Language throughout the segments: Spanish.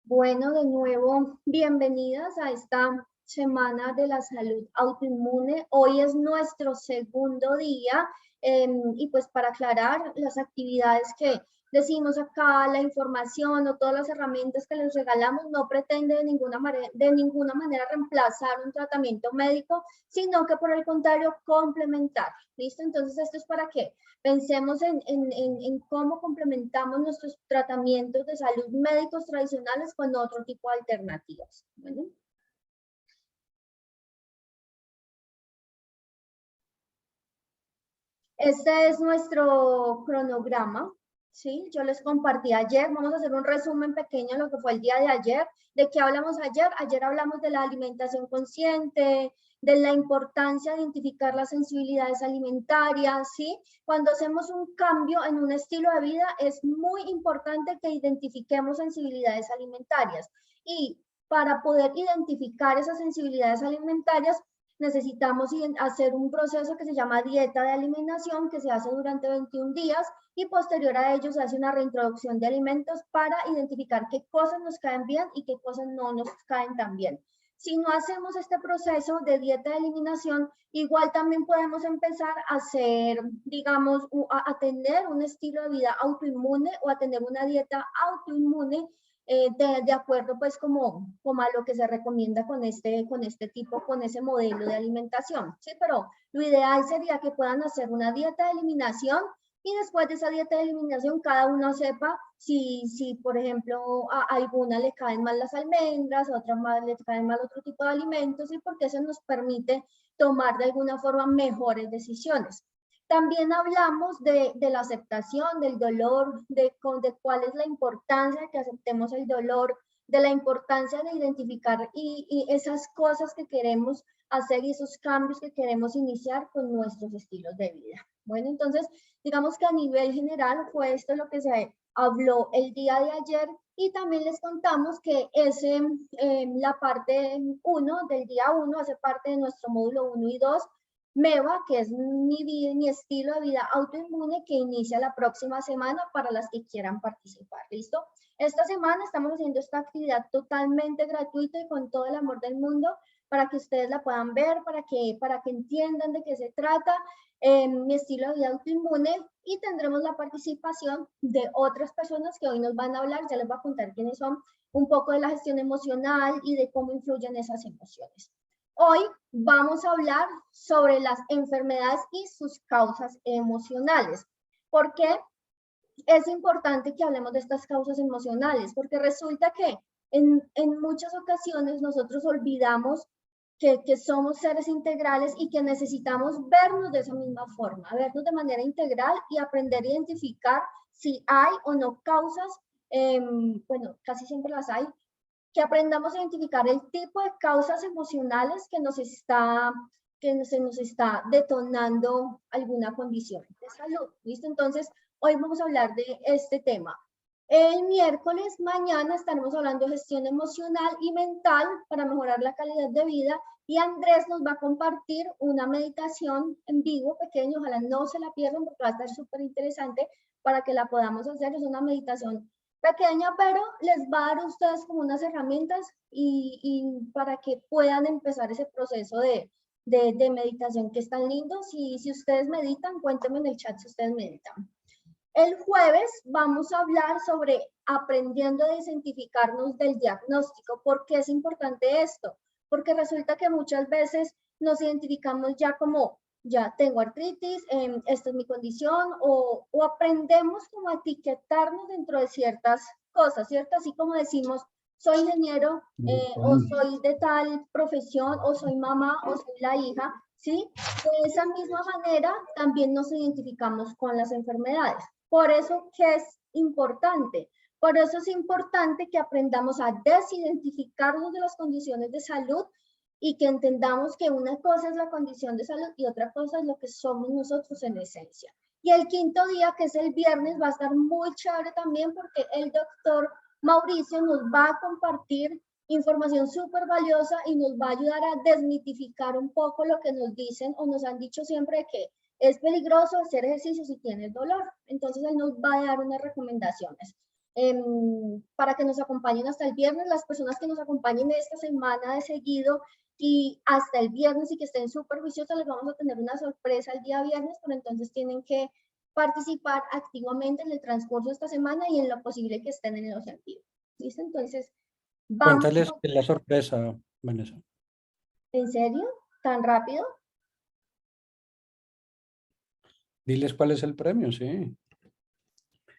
Bueno, de nuevo, bienvenidas a esta Semana de la Salud Autoinmune. Hoy es nuestro segundo día y pues para aclarar las actividades que decimos acá, la información o todas las herramientas que les regalamos no pretende de ninguna manera reemplazar un tratamiento médico, sino que por el contrario complementar. ¿Listo? Entonces esto es para que pensemos en cómo complementamos nuestros tratamientos de salud médicos tradicionales con otro tipo de alternativas. Bueno. Este es nuestro cronograma, ¿sí? Yo les compartí ayer, vamos a hacer un resumen pequeño de lo que fue el día de ayer. ¿De qué hablamos ayer? Ayer hablamos de la alimentación consciente, de la importancia de identificar las sensibilidades alimentarias, ¿sí? Cuando hacemos un cambio en un estilo de vida, es muy importante que identifiquemos sensibilidades alimentarias. Y para poder identificar esas sensibilidades alimentarias, necesitamos hacer un proceso que se llama dieta de eliminación, que se hace durante 21 días y posterior a ello se hace una reintroducción de alimentos para identificar qué cosas nos caen bien y qué cosas no nos caen tan bien. Si no hacemos este proceso de dieta de eliminación, igual también podemos empezar a hacer, digamos, a tener un estilo de vida autoinmune o a tener una dieta autoinmune de acuerdo pues como a lo que se recomienda con con ese modelo de alimentación, ¿sí? Pero lo ideal sería que puedan hacer una dieta de eliminación y después de esa dieta de eliminación cada uno sepa si por ejemplo, a alguna le caen mal las almendras, a otra más le caen mal otro tipo de alimentos y porque eso nos permite tomar de alguna forma mejores decisiones. También hablamos de la aceptación del dolor, de cuál es la importancia de que aceptemos el dolor, de la importancia de identificar y esas cosas que queremos hacer y esos cambios que queremos iniciar con nuestros estilos de vida. Bueno, entonces, digamos que a nivel general fue esto lo que se habló el día de ayer y también les contamos que la parte 1 del día 1 hace parte de nuestro módulo 1 y 2 MEVA, que es mi estilo de vida autoinmune, que inicia la próxima semana para las que quieran participar. ¿Listo? Esta semana estamos haciendo esta actividad totalmente gratuita y con todo el amor del mundo para que ustedes la puedan ver, para que entiendan de qué se trata mi estilo de vida autoinmune y tendremos la participación de otras personas que hoy nos van a hablar, ya les voy a contar quiénes son, un poco de la gestión emocional y de cómo influyen esas emociones. Hoy vamos a hablar sobre las enfermedades y sus causas emocionales. ¿Por qué es importante que hablemos de estas causas emocionales? Porque resulta que en muchas ocasiones nosotros olvidamos que somos seres integrales y que necesitamos vernos de esa misma forma, vernos de manera integral y aprender a identificar si hay o no causas, bueno, casi siempre las hay, que aprendamos a identificar el tipo de causas emocionales que se nos está detonando alguna condición de salud. ¿Listo? Entonces, hoy vamos a hablar de este tema. El miércoles, mañana, estaremos hablando de gestión emocional y mental para mejorar la calidad de vida y Andrés nos va a compartir una meditación en vivo pequeño, ojalá no se la pierdan porque va a estar súper interesante para que la podamos hacer. Es una meditación pequeña, pero les va a dar a ustedes como unas herramientas y para que puedan empezar ese proceso de meditación que es tan lindo. Si ustedes meditan, cuéntenme en el chat si ustedes meditan. El jueves vamos a hablar sobre aprendiendo a identificarnos del diagnóstico. ¿Por qué es importante esto? Porque resulta que muchas veces nos identificamos ya como, ya tengo artritis, esta es mi condición, o aprendemos como a etiquetarnos dentro de ciertas cosas, ¿cierto? Así como decimos, soy ingeniero, o soy de tal profesión, o soy mamá, o soy la hija, ¿sí? De esa misma manera también nos identificamos con las enfermedades. Por eso que es importante. Por eso es importante que aprendamos a desidentificarnos de las condiciones de salud y que entendamos que una cosa es la condición de salud y otra cosa es lo que somos nosotros en esencia. Y el quinto día, que es el viernes, va a estar muy chévere también porque el doctor Mauricio nos va a compartir información súper valiosa y nos va a ayudar a desmitificar un poco lo que nos dicen o nos han dicho siempre que es peligroso hacer ejercicio si tienes dolor. Entonces él nos va a dar unas recomendaciones. para que nos acompañen hasta el viernes. Las personas que nos acompañen esta semana de seguido y hasta el viernes y que estén súper juiciosas, les vamos a tener una sorpresa el día viernes, pero entonces tienen que participar activamente en el transcurso de esta semana y en lo posible que estén en los envíos. ¿Listo? Entonces, vamos. Cuéntales qué es la sorpresa, Vanessa. ¿En serio? ¿Tan rápido? Diles cuál es el premio, sí.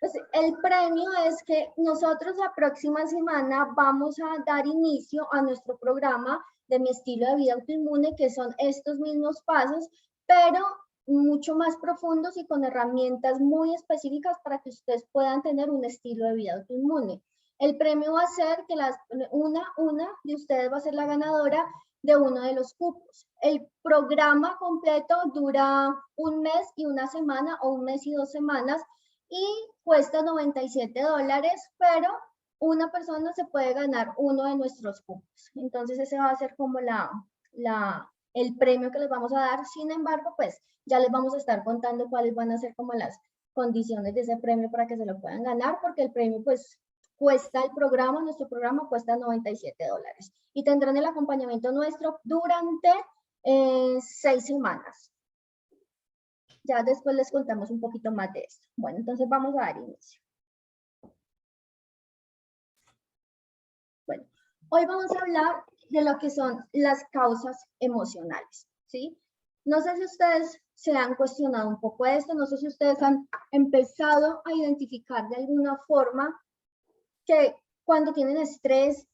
Pues el premio es que nosotros la próxima semana vamos a dar inicio a nuestro programa de mi estilo de vida autoinmune, que son estos mismos pasos, pero mucho más profundos y con herramientas muy específicas para que ustedes puedan tener un estilo de vida autoinmune. El premio va a ser que una de ustedes va a ser la ganadora de uno de los cupos. El programa completo dura un mes y una semana o un mes y 2 semanas y cuesta $97, pero una persona se puede ganar uno de nuestros cupos. Entonces ese va a ser como el premio que les vamos a dar. Sin embargo, pues ya les vamos a estar contando cuáles van a ser como las condiciones de ese premio para que se lo puedan ganar, porque el premio pues cuesta el programa, nuestro programa cuesta $97. Y tendrán el acompañamiento nuestro durante 6 semanas. Ya después les contamos un poquito más de esto. Bueno, entonces vamos a dar inicio. Bueno, hoy vamos a hablar de lo que son las causas emocionales, ¿sí? No sé si ustedes se han cuestionado un poco esto, no sé si ustedes han empezado a identificar de alguna forma que cuando tienen estrés,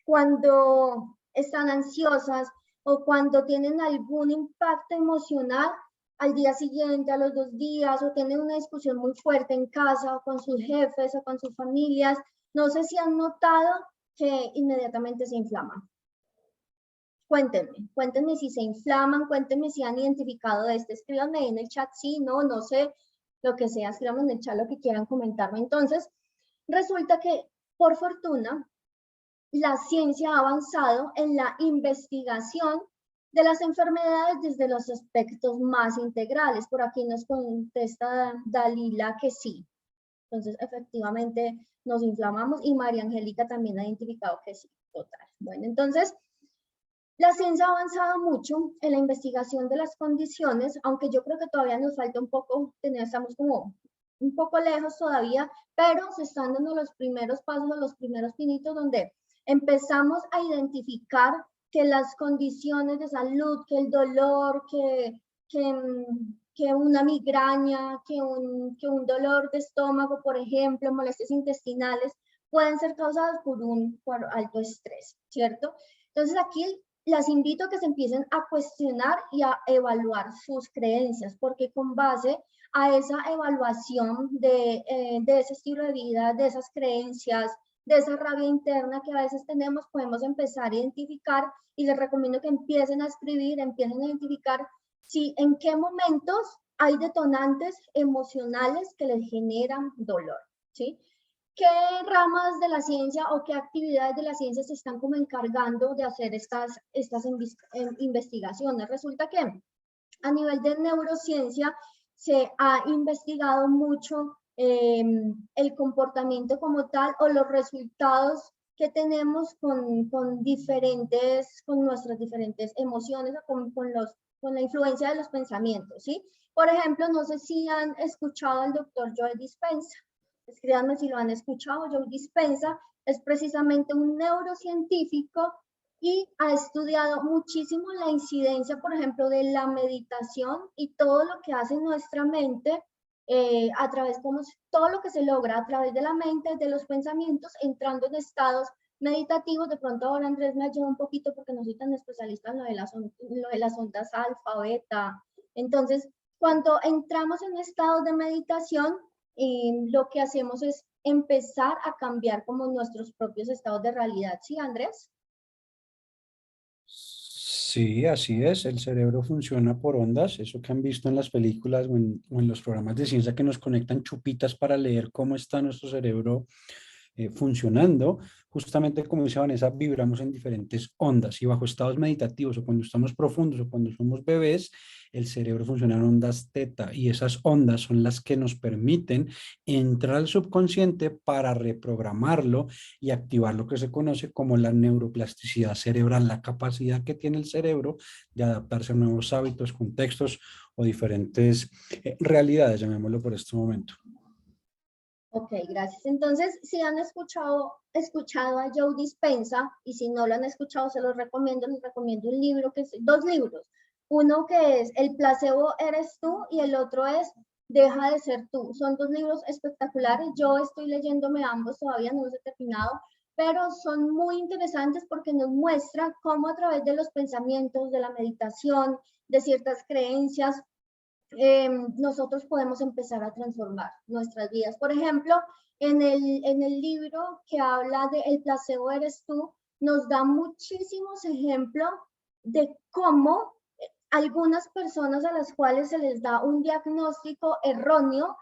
cuando están ansiosas o cuando tienen algún impacto emocional, al día siguiente, a los 2 días, o tienen una discusión muy fuerte en casa o con sus jefes o con sus familias, no sé si han notado que inmediatamente se inflaman. Cuéntenme si se inflaman, cuéntenme si han identificado esto, escríbanme ahí en el chat, sí, no sé, lo que sea, escríbanme en el chat lo que quieran comentarme. Entonces, resulta que, por fortuna, la ciencia ha avanzado en la investigación de las enfermedades desde los aspectos más integrales. Por aquí nos contesta Dalila que sí. Entonces, efectivamente, nos inflamamos y María Angélica también ha identificado que sí, total. Bueno, entonces, la ciencia ha avanzado mucho en la investigación de las condiciones, aunque yo creo que todavía nos falta un poco, estamos como un poco lejos todavía, pero se están dando los primeros pasos, los primeros pinitos donde empezamos a identificar que las condiciones de salud, que el dolor, que una migraña, que un dolor de estómago, por ejemplo, molestias intestinales, pueden ser causadas por alto estrés, ¿cierto? Entonces aquí las invito a que se empiecen a cuestionar y a evaluar sus creencias, porque con base a esa evaluación de ese estilo de vida, de esas creencias, de esa rabia interna que a veces tenemos, podemos empezar a identificar y les recomiendo que empiecen a escribir, empiecen a identificar si en qué momentos hay detonantes emocionales que les generan dolor, ¿sí? ¿Qué ramas de la ciencia o qué actividades de la ciencia se están como encargando de hacer estas investigaciones? Resulta que a nivel de neurociencia se ha investigado mucho el comportamiento como tal o los resultados que tenemos con nuestras diferentes emociones o con la influencia de los pensamientos, ¿sí? Por ejemplo, no sé si han escuchado al doctor Joe Dispenza. Escríbanme si lo han escuchado. Joe Dispenza es precisamente un neurocientífico y ha estudiado muchísimo la incidencia, por ejemplo, de la meditación y todo lo que hace nuestra mente a través, como todo lo que se logra a través de la mente, de los pensamientos, entrando en estados meditativos. De pronto ahora Andrés me ayuda un poquito porque no soy tan especialista en lo de las ondas alfa, beta. Entonces, cuando entramos en estados de meditación, lo que hacemos es empezar a cambiar como nuestros propios estados de realidad. ¿Sí, Andrés? Sí, así es. El cerebro funciona por ondas. Eso que han visto en las películas o en los programas de ciencia que nos conectan chupitas para leer cómo está nuestro cerebro funcionando. Justamente como dice Vanessa, vibramos en diferentes ondas y bajo estados meditativos o cuando estamos profundos o cuando somos bebés, el cerebro funciona en ondas teta y esas ondas son las que nos permiten entrar al subconsciente para reprogramarlo y activar lo que se conoce como la neuroplasticidad cerebral, la capacidad que tiene el cerebro de adaptarse a nuevos hábitos, contextos o diferentes realidades, llamémoslo por este momento. Ok, gracias. Entonces, si han escuchado a Joe Dispenza, y si no lo han escuchado, se los recomiendo, les recomiendo un libro, dos libros. Uno que es El placebo eres tú y el otro es Deja de ser tú. Son dos libros espectaculares. Yo estoy leyéndome ambos, todavía no los he terminado, pero son muy interesantes porque nos muestra cómo a través de los pensamientos, de la meditación, de ciertas creencias, nosotros podemos empezar a transformar nuestras vidas. Por ejemplo, en el libro que habla de El placebo eres tú, nos da muchísimos ejemplos de cómo algunas personas a las cuales se les da un diagnóstico erróneo,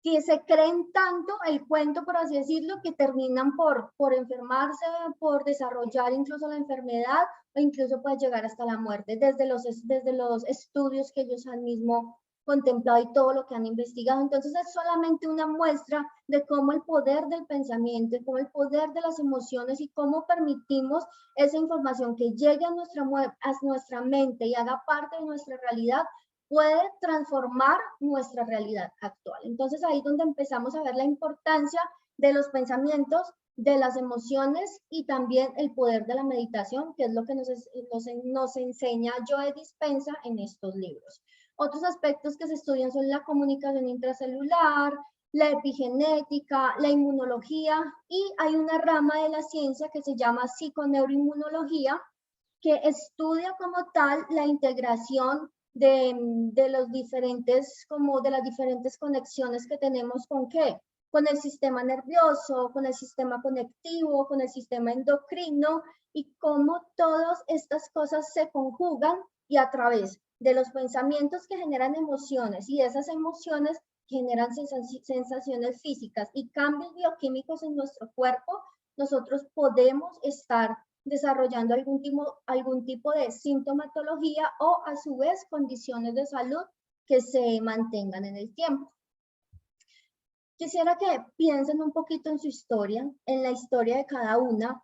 que se creen tanto el cuento, por así decirlo, que terminan por enfermarse, por desarrollar incluso la enfermedad o incluso puede llegar hasta la muerte, desde los estudios que ellos han mismo contemplado y todo lo que han investigado. Entonces es solamente una muestra de cómo el poder del pensamiento, cómo el poder de las emociones y cómo permitimos esa información que llegue a nuestra mente y haga parte de nuestra realidad, puede transformar nuestra realidad actual. Entonces ahí es donde empezamos a ver la importancia de los pensamientos, de las emociones y también el poder de la meditación, que es lo que nos enseña Joe Dispenza en estos libros. Otros aspectos que se estudian son la comunicación intracelular, la epigenética, la inmunología, y hay una rama de la ciencia que se llama psiconeuroinmunología, que estudia como tal la integración de los diferentes, como de las diferentes conexiones que tenemos con qué, con el sistema nervioso, con el sistema conectivo, con el sistema endocrino y cómo todas estas cosas se conjugan y a través de los pensamientos que generan emociones y esas emociones generan sensaciones físicas y cambios bioquímicos en nuestro cuerpo, nosotros podemos estar desarrollando algún tipo de sintomatología o a su vez condiciones de salud que se mantengan en el tiempo. Quisiera que piensen un poquito en su historia, en la historia de cada una.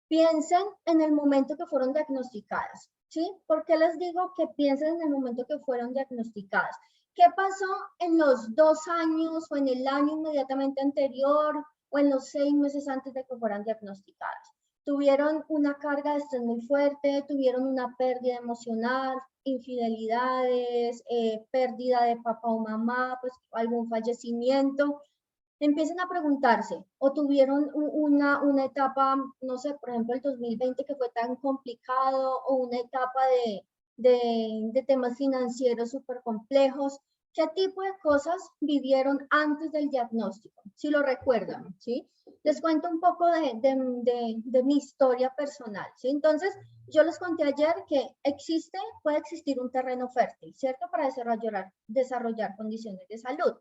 Piensen en el momento que fueron diagnosticadas, ¿sí? ¿Por qué les digo que piensen en el momento que fueron diagnosticadas? ¿Qué pasó en los 2 años o en el año inmediatamente anterior o en los 6 meses antes de que fueran diagnosticadas? Tuvieron una carga de estrés muy fuerte, tuvieron una pérdida emocional, infidelidades, pérdida de papá o mamá, pues algún fallecimiento. Empiecen a preguntarse, o tuvieron una etapa, no sé, por ejemplo, el 2020 que fue tan complicado, o una etapa de temas financieros súper complejos. ¿Qué tipo de cosas vivieron antes del diagnóstico? Si lo recuerdan, ¿sí? Les cuento un poco de mi historia personal, ¿sí? Entonces, yo les conté ayer que puede existir un terreno fértil, ¿cierto? Para desarrollar condiciones de salud.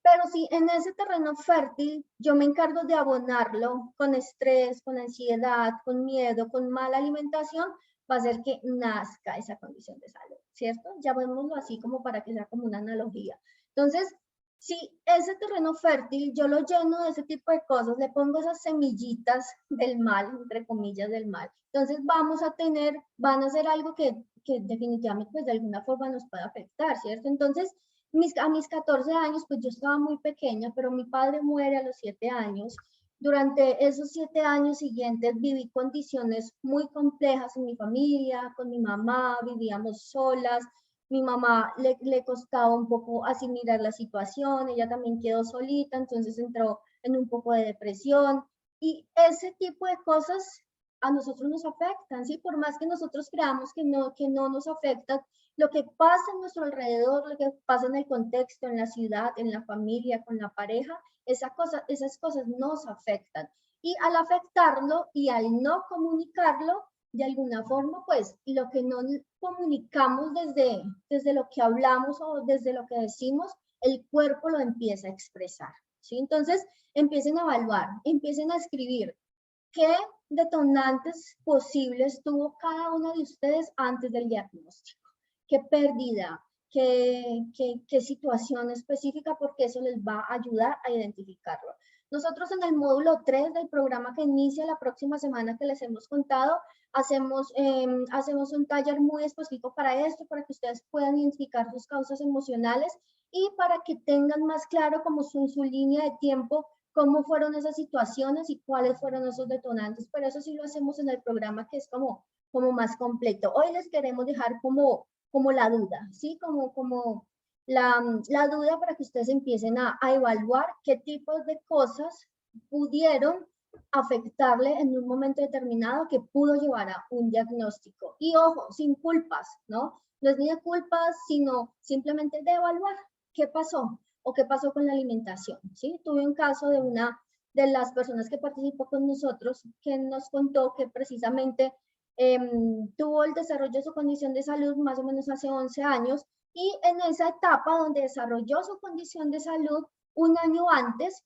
Pero si en ese terreno fértil yo me encargo de abonarlo con estrés, con ansiedad, con miedo, con mala alimentación, va a hacer que nazca esa condición de salud, ¿cierto? Llamémoslo así como para que sea como una analogía. Entonces, si ese terreno fértil yo lo lleno de ese tipo de cosas, le pongo esas semillitas del mal, entre comillas del mal, entonces van a ser algo que definitivamente pues de alguna forma nos puede afectar, ¿cierto? Entonces, a mis 14 años, pues yo estaba muy pequeña, pero mi padre muere a los 7 años. Durante esos 7 años siguientes viví condiciones muy complejas en mi familia, con mi mamá, vivíamos solas. Mi mamá le costaba un poco asimilar la situación, ella también quedó solita, entonces entró en un poco de depresión. Y ese tipo de cosas a nosotros nos afectan, ¿sí? Por más que nosotros creamos que no nos afectan, lo que pasa en nuestro alrededor, lo que pasa en el contexto, en la ciudad, en la familia, con la pareja, esas cosas nos afectan. Y al afectarlo y al no comunicarlo, de alguna forma, pues lo que no comunicamos desde lo que hablamos o desde lo que decimos, el cuerpo lo empieza a expresar, ¿sí? Entonces, empiecen a evaluar, empiecen a escribir qué detonantes posibles tuvo cada uno de ustedes antes del diagnóstico? ¿Qué pérdida? ¿Qué situación específica? Porque eso les va a ayudar a identificarlo. Nosotros en el módulo 3 del programa que inicia la próxima semana que les hemos contado, hacemos un taller muy específico para esto, para que ustedes puedan identificar sus causas emocionales y para que tengan más claro como su línea de tiempo, cómo fueron esas situaciones y cuáles fueron esos detonantes. Pero eso sí lo hacemos en el programa que es como más completo. Hoy les queremos dejar como la duda, ¿sí? Como la duda para que ustedes empiecen a evaluar qué tipos de cosas pudieron afectarle en un momento determinado que pudo llevar a un diagnóstico. Y ojo, sin culpas, ¿no? No es ni de culpas, sino simplemente de evaluar qué pasó o qué pasó con la alimentación, ¿sí? Tuve un caso de una de las personas que participó con nosotros que nos contó que precisamente tuvo el desarrollo de su condición de salud más o menos hace 11 años y en esa etapa donde desarrolló su condición de salud, un año antes,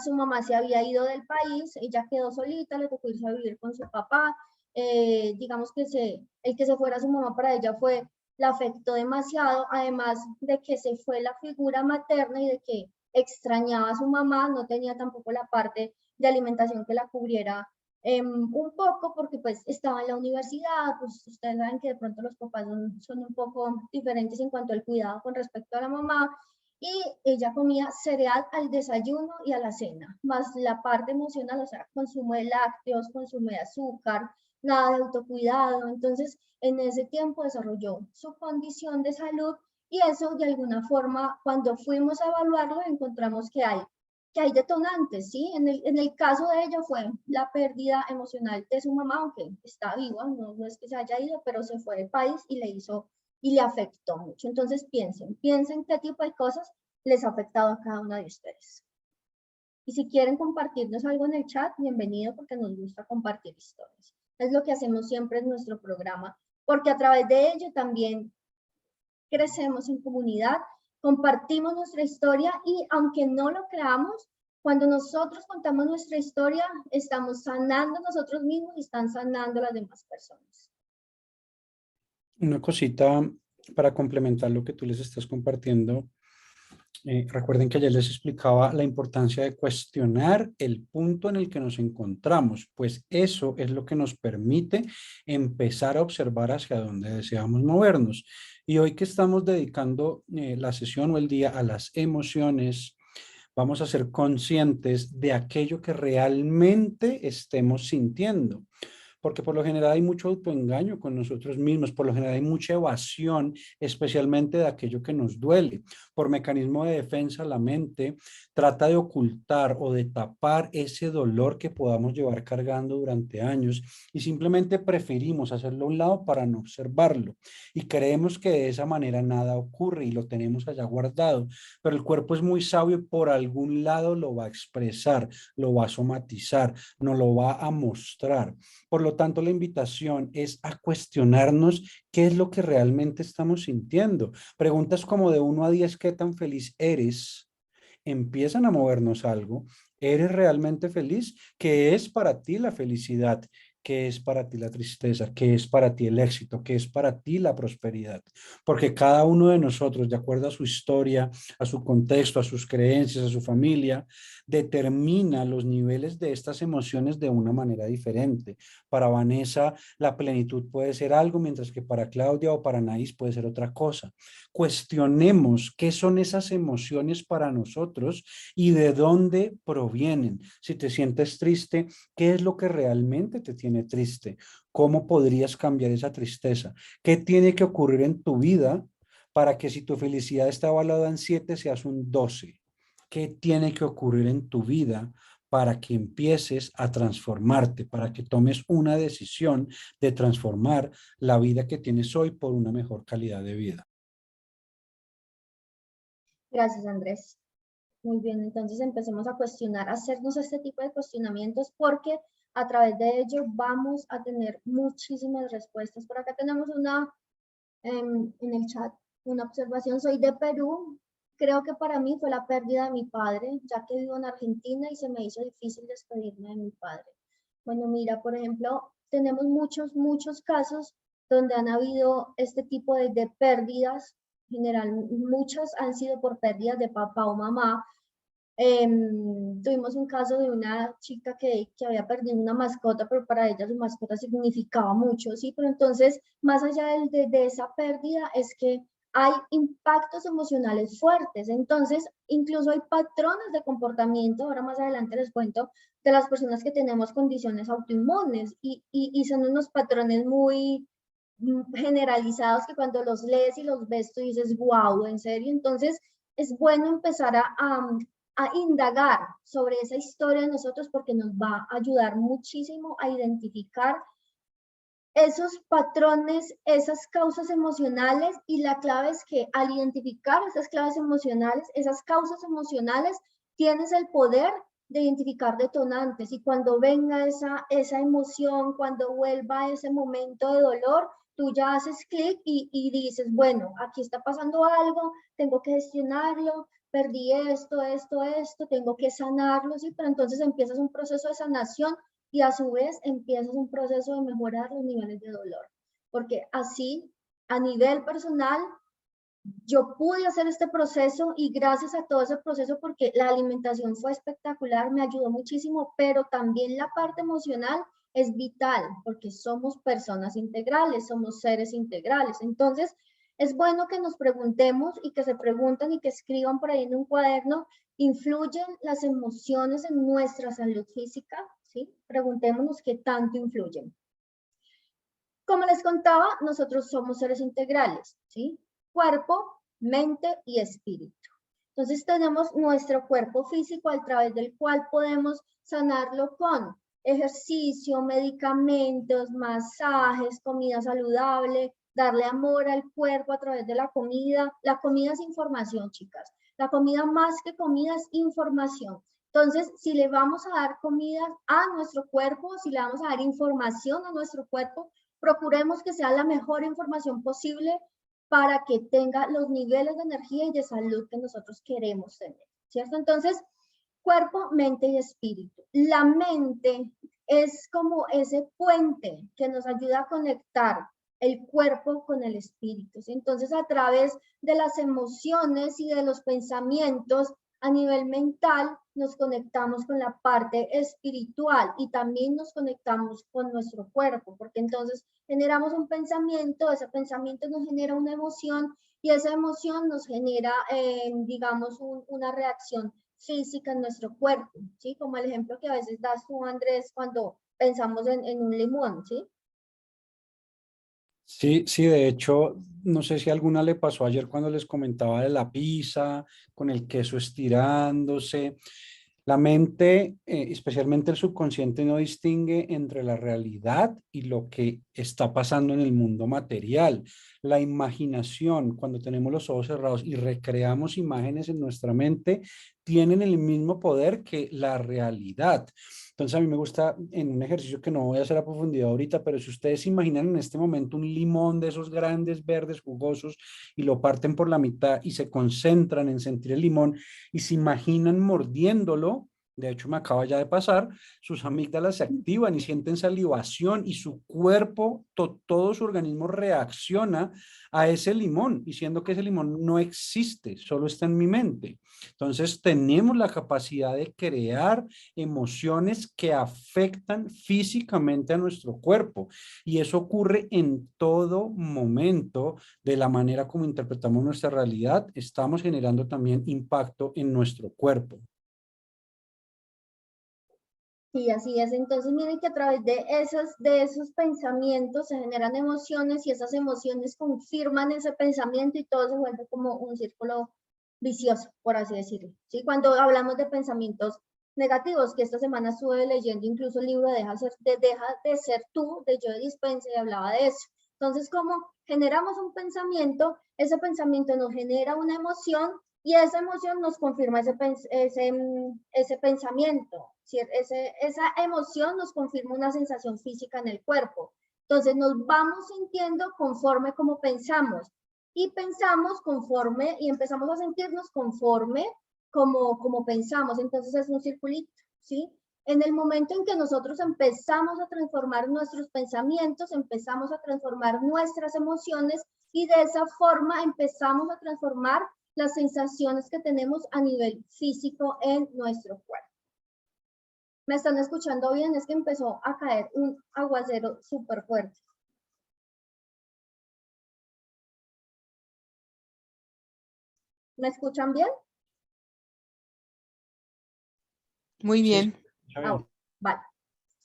su mamá se había ido del país, ella quedó solita, le tocó irse a vivir con su papá, digamos que el que se fuera su mamá para ella la afectó demasiado, además de que se fue la figura materna y de que extrañaba a su mamá, no tenía tampoco la parte de alimentación que la cubriera un poco, porque pues estaba en la universidad, pues ustedes saben que de pronto los papás son un poco diferentes en cuanto al cuidado con respecto a la mamá, y ella comía cereal al desayuno y a la cena, más la parte emocional, o sea, consumo de lácteos, consumo de azúcar, nada de autocuidado. Entonces, en ese tiempo desarrolló su condición de salud y eso de alguna forma, cuando fuimos a evaluarlo, encontramos que hay detonantes, ¿sí? En el caso de ella fue la pérdida emocional de su mamá, aunque está viva, no es que se haya ido, pero se fue del país y le afectó mucho. Entonces piensen qué tipo de cosas les ha afectado a cada uno de ustedes. Y si quieren compartirnos algo en el chat, bienvenido, porque nos gusta compartir historias. Es lo que hacemos siempre en nuestro programa, porque a través de ello también crecemos en comunidad, compartimos nuestra historia y aunque no lo creamos, cuando nosotros contamos nuestra historia, estamos sanando nosotros mismos y están sanando las demás personas. Una cosita para complementar lo que tú les estás compartiendo. Recuerden que ayer les explicaba la importancia de cuestionar el punto en el que nos encontramos, pues eso es lo que nos permite empezar a observar hacia dónde deseamos movernos. Y hoy que estamos dedicando la sesión o el día a las emociones, vamos a ser conscientes de aquello que realmente estemos sintiendo. Porque por lo general hay mucho autoengaño con nosotros mismos, por lo general hay mucha evasión, especialmente de aquello que nos duele. Por mecanismo de defensa, la mente trata de ocultar o de tapar ese dolor que podamos llevar cargando durante años y simplemente preferimos hacerlo a un lado para no observarlo. Y creemos que de esa manera nada ocurre y lo tenemos allá guardado, pero el cuerpo es muy sabio y por algún lado lo va a expresar, lo va a somatizar, nos lo va a mostrar. Por lo tanto, la invitación es a cuestionarnos qué es lo que realmente estamos sintiendo. Preguntas como de 1 a 10, ¿qué tan feliz eres? Empiezan a movernos algo. ¿Eres realmente feliz? ¿Qué es para ti la felicidad? ¿Qué es para ti la tristeza? ¿Qué es para ti el éxito? ¿Qué es para ti la prosperidad? Porque cada uno de nosotros, de acuerdo a su historia, a su contexto, a sus creencias, a su familia, determina los niveles de estas emociones de una manera diferente. Para Vanessa, la plenitud puede ser algo, mientras que para Claudia o para Anaís puede ser otra cosa. Cuestionemos qué son esas emociones para nosotros y de dónde provienen. Si te sientes triste, ¿qué es lo que realmente te tiene triste? ¿Cómo podrías cambiar esa tristeza? ¿Qué tiene que ocurrir en tu vida para que si tu felicidad está evaluada en 7, seas un 12? ¿Qué tiene que ocurrir en tu vida para que empieces a transformarte, para que tomes una decisión de transformar la vida que tienes hoy por una mejor calidad de vida? Gracias, Andrés. Muy bien, entonces empecemos a cuestionar, a hacernos este tipo de cuestionamientos porque a través de ello vamos a tener muchísimas respuestas. Por acá tenemos en el chat una observación. Soy de Perú. Creo que para mí fue la pérdida de mi padre, ya que vivo en Argentina y se me hizo difícil despedirme de mi padre. Bueno, mira, por ejemplo, tenemos muchos casos donde han habido este tipo de pérdidas. En general, muchas han sido por pérdidas de papá o mamá. Tuvimos un caso de una chica que había perdido una mascota, pero para ella su mascota significaba mucho, ¿sí? Pero entonces, más allá de esa pérdida, es que hay impactos emocionales fuertes. Entonces, incluso hay patrones de comportamiento, ahora más adelante les cuento, de las personas que tenemos condiciones autoinmunes y son unos patrones muy generalizados que cuando los lees y los ves tú dices, wow, ¿en serio? Entonces, es bueno empezar a indagar sobre esa historia de nosotros porque nos va a ayudar muchísimo a identificar esos patrones, esas causas emocionales y la clave es que al identificar esas claves emocionales, esas causas emocionales, tienes el poder de identificar detonantes y cuando venga esa emoción, cuando vuelva ese momento de dolor, tú ya haces clic y dices, bueno, aquí está pasando algo, tengo que gestionarlo, perdí esto, tengo que sanarlo, ¿sí? Pero entonces empiezas un proceso de sanación y a su vez empiezas un proceso de mejorar los niveles de dolor. Porque así, a nivel personal, yo pude hacer este proceso y gracias a todo ese proceso, porque la alimentación fue espectacular, me ayudó muchísimo, pero también la parte emocional es vital, porque somos personas integrales, somos seres integrales. Entonces, es bueno que nos preguntemos y que se pregunten y que escriban por ahí en un cuaderno, ¿influyen las emociones en nuestra salud física? ¿Sí? Preguntémonos qué tanto influyen. Como les contaba, nosotros somos seres integrales, ¿sí? Cuerpo, mente y espíritu. Entonces tenemos nuestro cuerpo físico a través del cual podemos sanarlo con ejercicio, medicamentos, masajes, comida saludable, darle amor al cuerpo a través de la comida. La comida es información, chicas. La comida más que comida es información. Entonces, si le vamos a dar comida a nuestro cuerpo, si le vamos a dar información a nuestro cuerpo, procuremos que sea la mejor información posible para que tenga los niveles de energía y de salud que nosotros queremos tener, ¿cierto? Entonces, cuerpo, mente y espíritu. La mente es como ese puente que nos ayuda a conectar el cuerpo con el espíritu. ¿Sí? Entonces, a través de las emociones y de los pensamientos a nivel mental, nos conectamos con la parte espiritual y también nos conectamos con nuestro cuerpo, porque entonces generamos un pensamiento, ese pensamiento nos genera una emoción y esa emoción nos genera, digamos, una reacción física en nuestro cuerpo, ¿sí? Como el ejemplo que a veces das tú, Andrés, cuando pensamos en un limón, ¿sí? Sí, sí, de hecho, no sé si a alguna le pasó ayer cuando les comentaba de la pizza, con el queso estirándose. La mente, especialmente el subconsciente, no distingue entre la realidad y lo que está pasando en el mundo material. La imaginación, cuando tenemos los ojos cerrados y recreamos imágenes en nuestra mente, tienen el mismo poder que la realidad. Entonces a mí me gusta en un ejercicio que no voy a hacer a profundidad ahorita, pero si ustedes se imaginan en este momento un limón de esos grandes, verdes, jugosos, y lo parten por la mitad y se concentran en sentir el limón y se imaginan mordiéndolo, de hecho me acaba ya de pasar, sus amígdalas se activan y sienten salivación y su cuerpo, todo su organismo reacciona a ese limón, diciendo que ese limón no existe, solo está en mi mente. Entonces tenemos la capacidad de crear emociones que afectan físicamente a nuestro cuerpo y eso ocurre en todo momento de la manera como interpretamos nuestra realidad. Estamos generando también impacto en nuestro cuerpo. Sí, así es. Entonces, miren que a través de esos pensamientos se generan emociones y esas emociones confirman ese pensamiento y todo se vuelve como un círculo vicioso, por así decirlo. ¿Sí? Cuando hablamos de pensamientos negativos, que esta semana estuve leyendo incluso el libro Deja de ser tú, de Joe Dispenza, y hablaba de eso. Entonces, como generamos un pensamiento, ese pensamiento nos genera una emoción y esa emoción nos confirma ese pensamiento, ¿cierto? Esa emoción nos confirma una sensación física en el cuerpo. Entonces nos vamos sintiendo conforme como pensamos y pensamos conforme y empezamos a sentirnos conforme como pensamos. Entonces es un circulito, ¿sí? En el momento en que nosotros empezamos a transformar nuestros pensamientos, empezamos a transformar nuestras emociones y de esa forma empezamos a transformar las sensaciones que tenemos a nivel físico en nuestro cuerpo. ¿Me están escuchando bien? Es que empezó a caer un aguacero súper fuerte. ¿Me escuchan bien? Muy bien. Vale.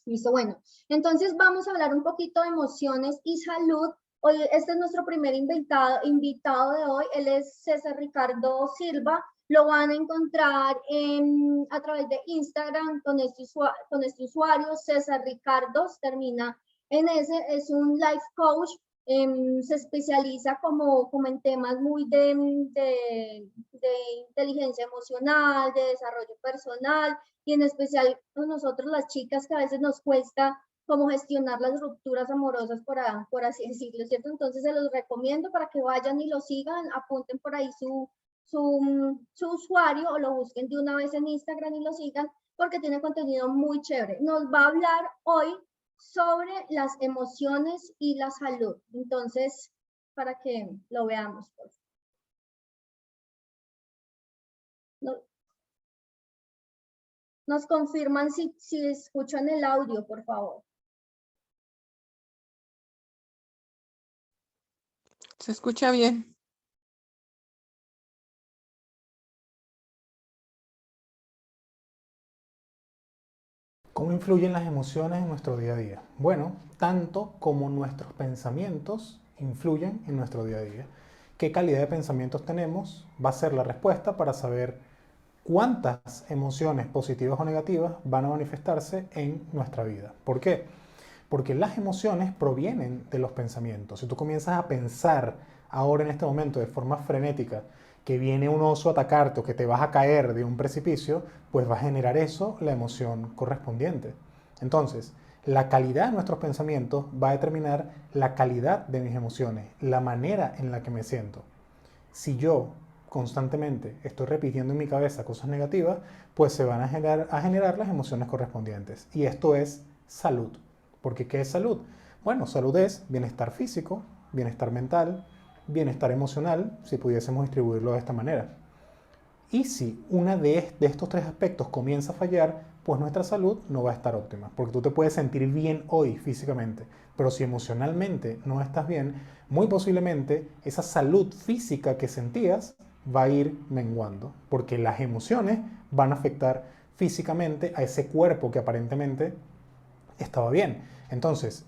Listo, bueno. Entonces vamos a hablar un poquito de emociones y salud. Hoy, este es nuestro primer invitado de hoy. Él es César Ricardo Silva. Lo van a encontrar a través de Instagram con este usuario, César Ricardo, termina en ese, es un life coach, se especializa como en temas muy de inteligencia emocional, de desarrollo personal, y en especial nosotros las chicas que a veces nos cuesta como gestionar las rupturas amorosas, por así decirlo, ¿cierto? Entonces se los recomiendo para que vayan y lo sigan, apunten por ahí su usuario o lo busquen de una vez en Instagram y lo sigan porque tiene contenido muy chévere. Nos va a hablar hoy sobre las emociones y la salud. Entonces, para que lo veamos. Por favor. Nos confirman si escuchan el audio, por favor. Se escucha bien. ¿Cómo influyen las emociones en nuestro día a día? Bueno, tanto como nuestros pensamientos influyen en nuestro día a día. ¿Qué calidad de pensamientos tenemos? Va a ser la respuesta para saber cuántas emociones positivas o negativas van a manifestarse en nuestra vida. ¿Por qué? Porque las emociones provienen de los pensamientos. Si tú comienzas a pensar ahora en este momento de forma frenética que viene un oso a atacarte o que te vas a caer de un precipicio, pues va a generar eso la emoción correspondiente. Entonces, la calidad de nuestros pensamientos va a determinar la calidad de mis emociones, la manera en la que me siento. Si yo constantemente estoy repitiendo en mi cabeza cosas negativas, pues se van a generar las emociones correspondientes. Y esto es salud. Porque ¿qué es salud? Bueno, salud es bienestar físico, bienestar mental, bienestar emocional, si pudiésemos distribuirlo de esta manera. Y si una de estos tres aspectos comienza a fallar, pues nuestra salud no va a estar óptima. Porque tú te puedes sentir bien hoy físicamente, pero si emocionalmente no estás bien, muy posiblemente esa salud física que sentías va a ir menguando. Porque las emociones van a afectar físicamente a ese cuerpo que aparentemente estaba bien. Entonces,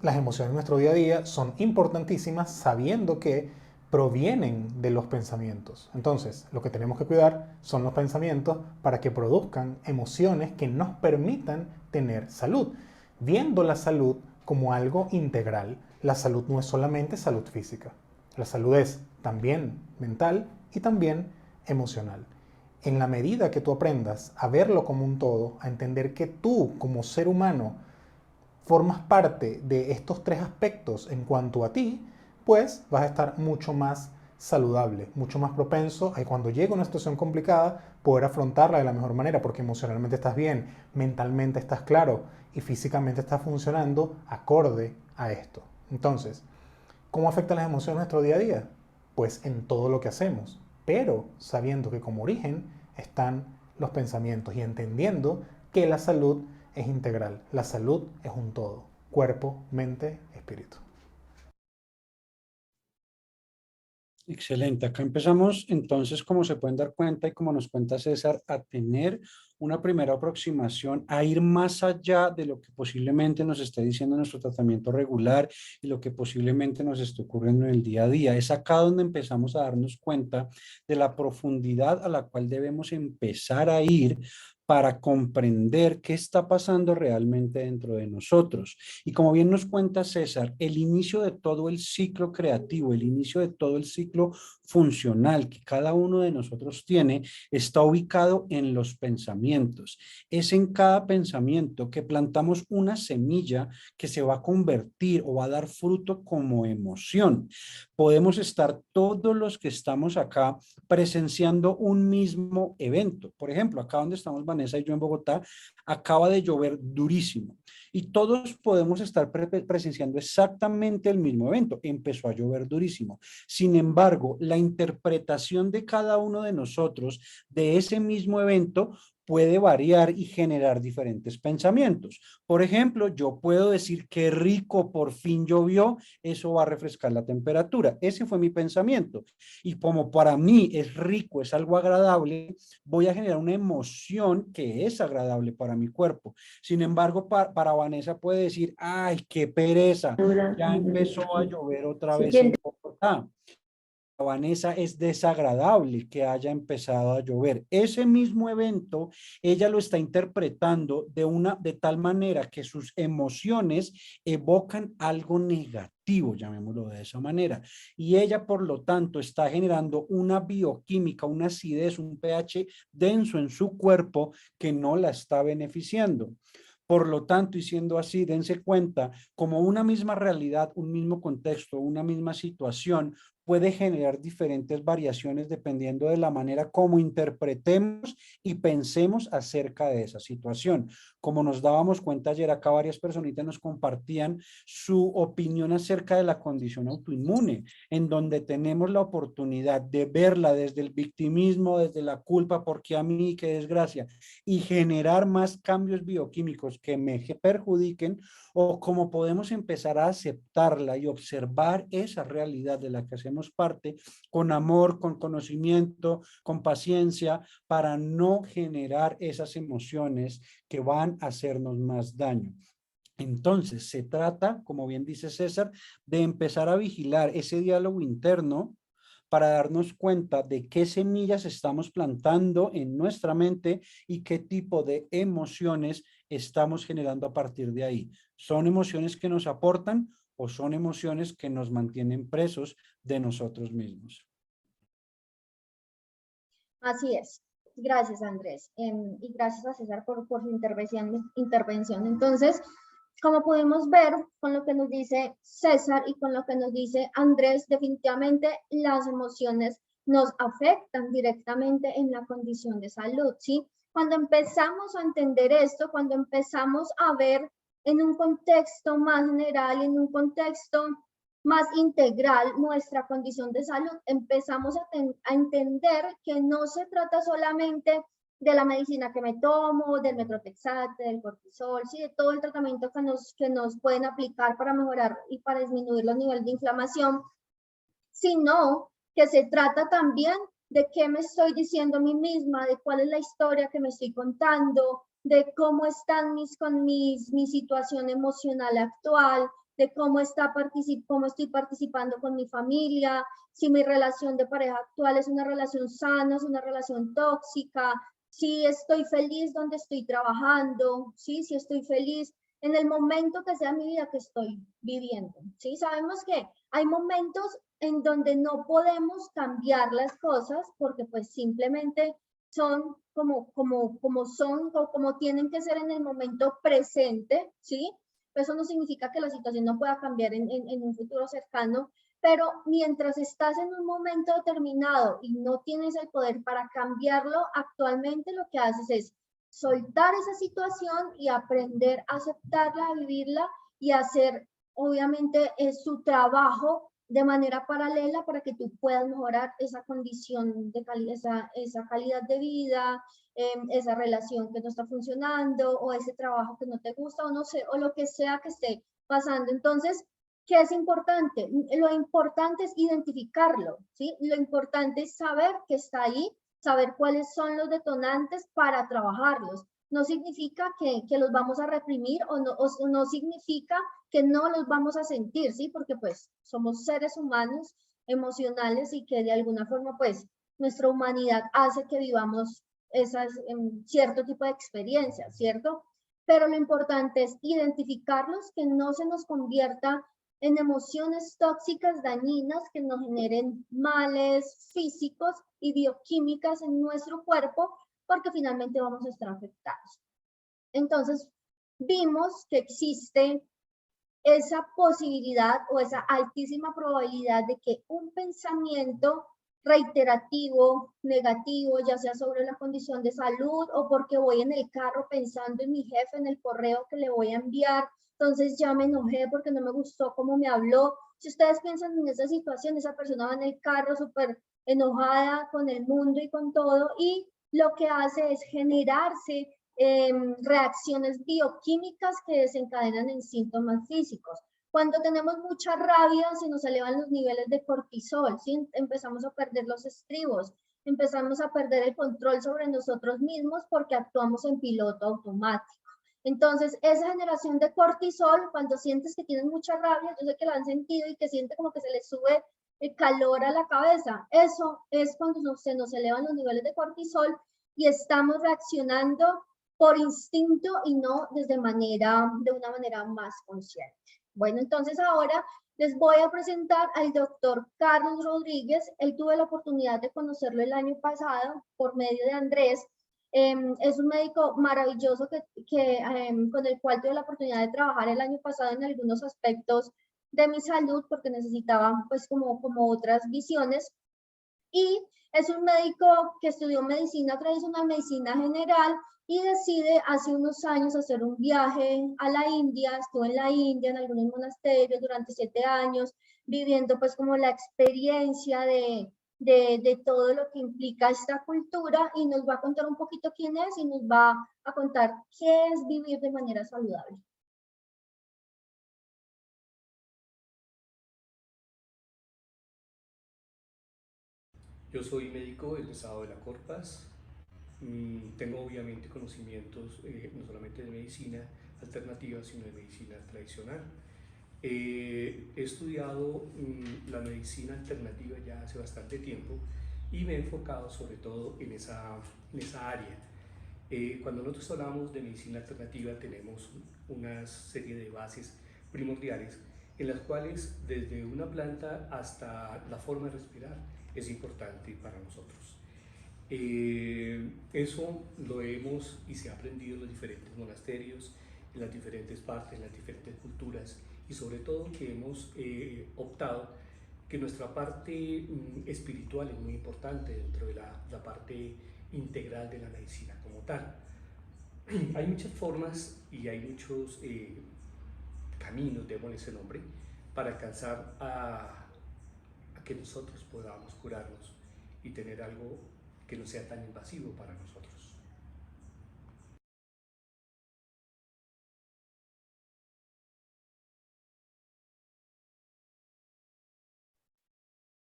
las emociones en nuestro día a día son importantísimas sabiendo que provienen de los pensamientos. Entonces, lo que tenemos que cuidar son los pensamientos para que produzcan emociones que nos permitan tener salud. Viendo la salud como algo integral, la salud no es solamente salud física. La salud es también mental y también emocional. En la medida que tú aprendas a verlo como un todo, a entender que tú como ser humano formas parte de estos tres aspectos en cuanto a ti, pues vas a estar mucho más saludable, mucho más propenso a cuando llegue una situación complicada poder afrontarla de la mejor manera porque emocionalmente estás bien, mentalmente estás claro y físicamente estás funcionando acorde a esto. Entonces, ¿cómo afectan las emociones en nuestro día a día? Pues en todo lo que hacemos, pero sabiendo que como origen están los pensamientos y entendiendo que la salud es integral. La salud es un todo. Cuerpo, mente, espíritu. Excelente. Acá empezamos entonces, como se pueden dar cuenta y como nos cuenta César, a tener una primera aproximación, a ir más allá de lo que posiblemente nos esté diciendo nuestro tratamiento regular y lo que posiblemente nos esté ocurriendo en el día a día. Es acá donde empezamos a darnos cuenta de la profundidad a la cual debemos empezar a ir para comprender qué está pasando realmente dentro de nosotros. Y como bien nos cuenta César, el inicio de todo el ciclo creativo, el inicio de todo el ciclo funcional que cada uno de nosotros tiene, está ubicado en los pensamientos. Es en cada pensamiento que plantamos una semilla que se va a convertir o va a dar fruto como emoción. Podemos estar todos los que estamos acá presenciando un mismo evento. Por ejemplo, acá donde estamos Vanessa y yo en Bogotá, acaba de llover durísimo. Y todos podemos estar presenciando exactamente el mismo evento. Empezó a llover durísimo. Sin embargo, la interpretación de cada uno de nosotros de ese mismo evento puede variar y generar diferentes pensamientos. Por ejemplo, yo puedo decir qué rico, por fin llovió, eso va a refrescar la temperatura. Ese fue mi pensamiento. Y como para mí es rico, es algo agradable, voy a generar una emoción que es agradable para mi cuerpo. Sin embargo, para Vanessa puede decir, ay, qué pereza, ya empezó a llover otra vez en Bogotá. Vanessa es desagradable que haya empezado a llover. Ese mismo evento, ella lo está interpretando de tal manera que sus emociones evocan algo negativo, llamémoslo de esa manera. Y ella, por lo tanto, está generando una bioquímica, una acidez, un pH denso en su cuerpo que no la está beneficiando. Por lo tanto, y siendo así, dense cuenta, como una misma realidad, un mismo contexto, una misma situación puede generar diferentes variaciones dependiendo de la manera como interpretemos y pensemos acerca de esa situación. Como nos dábamos cuenta ayer, acá varias personitas nos compartían su opinión acerca de la condición autoinmune, en donde tenemos la oportunidad de verla desde el victimismo, desde la culpa, porque a mí, qué desgracia, y generar más cambios bioquímicos que me perjudiquen, o cómo podemos empezar a aceptarla y observar esa realidad de la que hacemos parte con amor, con conocimiento, con paciencia, para no generar esas emociones que van a hacernos más daño. Entonces, se trata, como bien dice César, de empezar a vigilar ese diálogo interno para darnos cuenta de qué semillas estamos plantando en nuestra mente y qué tipo de emociones estamos generando a partir de ahí. ¿Son emociones que nos aportan o son emociones que nos mantienen presos de nosotros mismos? Así es. Gracias, Andrés. Y gracias a César por su intervención. Entonces, como podemos ver con lo que nos dice César y con lo que nos dice Andrés, definitivamente las emociones nos afectan directamente en la condición de salud, ¿sí? Cuando empezamos a entender esto, cuando empezamos a ver en un contexto más general, en un contexto más integral nuestra condición de salud, empezamos a entender que no se trata solamente de la medicina que me tomo, del metrotexate, del cortisol, ¿sí? De todo el tratamiento que nos pueden aplicar para mejorar y para disminuir los niveles de inflamación, sino que se trata también de qué me estoy diciendo a mí misma, de cuál es la historia que me estoy contando, de cómo están mi situación emocional actual, de cómo estoy participando con mi familia, si mi relación de pareja actual es una relación sana, es una relación tóxica, si estoy feliz donde estoy trabajando, ¿sí? Si estoy feliz en el momento que sea mi vida que estoy viviendo, ¿sí? Sabemos que hay momentos en donde no podemos cambiar las cosas porque pues simplemente son como son o como tienen que ser en el momento presente, ¿sí? Eso no significa que la situación no pueda cambiar en un futuro cercano, pero mientras estás en un momento determinado y no tienes el poder para cambiarlo, actualmente lo que haces es soltar esa situación y aprender a aceptarla, a vivirla y hacer, obviamente, su trabajo de manera paralela para que tú puedas mejorar esa condición de calidad, esa calidad de vida, esa relación que no está funcionando o ese trabajo que no te gusta o no sé, o lo que sea que esté pasando. Entonces, ¿qué es importante? Lo importante es identificarlo, ¿sí? Lo importante es saber que está ahí, saber cuáles son los detonantes para trabajarlos. No significa que los vamos a reprimir o no significa que no los vamos a sentir, ¿sí? Porque pues somos seres humanos emocionales y que de alguna forma pues nuestra humanidad hace que vivamos esas cierto tipo de experiencias, ¿cierto? Pero lo importante es identificarlos, que no se nos convierta en emociones tóxicas dañinas que nos generen males físicos y bioquímicas en nuestro cuerpo, porque finalmente vamos a estar afectados. Entonces, vimos que existe esa posibilidad o esa altísima probabilidad de que un pensamiento reiterativo, negativo, ya sea sobre la condición de salud o porque voy en el carro pensando en mi jefe, en el correo que le voy a enviar, entonces ya me enojé porque no me gustó cómo me habló. Si ustedes piensan en esa situación, esa persona va en el carro súper enojada con el mundo y con todo, y lo que hace es generarse reacciones bioquímicas que desencadenan en síntomas físicos. Cuando tenemos mucha rabia, se nos elevan los niveles de cortisol, ¿sí? Empezamos a perder los estribos, empezamos a perder el control sobre nosotros mismos porque actuamos en piloto automático. Entonces, esa generación de cortisol, cuando sientes que tienes mucha rabia, yo sé que la han sentido y que siente como que se le sube el calor a la cabeza, eso es cuando se nos elevan los niveles de cortisol y estamos reaccionando por instinto y no de una manera más consciente. Bueno, entonces ahora les voy a presentar al doctor Carlos Rodríguez. Él tuve la oportunidad de conocerlo el año pasado por medio de Andrés. Es un médico maravilloso con el cual tuve la oportunidad de trabajar el año pasado en algunos aspectos de mi salud porque necesitaba pues como otras visiones. Y es un médico que estudió medicina tradicional, medicina general, y decide hace unos años hacer un viaje a la India. Estuvo en la India, en algunos monasterios durante 7 años, viviendo pues como la experiencia de todo lo que implica esta cultura, y nos va a contar un poquito quién es y nos va a contar qué es vivir de manera saludable. Yo soy médico egresado de la Corpas. Tengo obviamente conocimientos no solamente de medicina alternativa, sino de medicina tradicional. He estudiado la medicina alternativa ya hace bastante tiempo y me he enfocado sobre todo en esa área. Cuando nosotros hablamos de medicina alternativa tenemos una serie de bases primordiales en las cuales desde una planta hasta la forma de respirar es importante para nosotros. Eso lo hemos y se ha aprendido en los diferentes monasterios, en las diferentes partes, en las diferentes culturas, y sobre todo que hemos optado que nuestra parte espiritual es muy importante dentro de la parte integral de la medicina como tal. Hay muchas formas y hay muchos caminos, démosle ese nombre, para alcanzar a que nosotros podamos curarnos y tener algo que no sea tan invasivo para nosotros.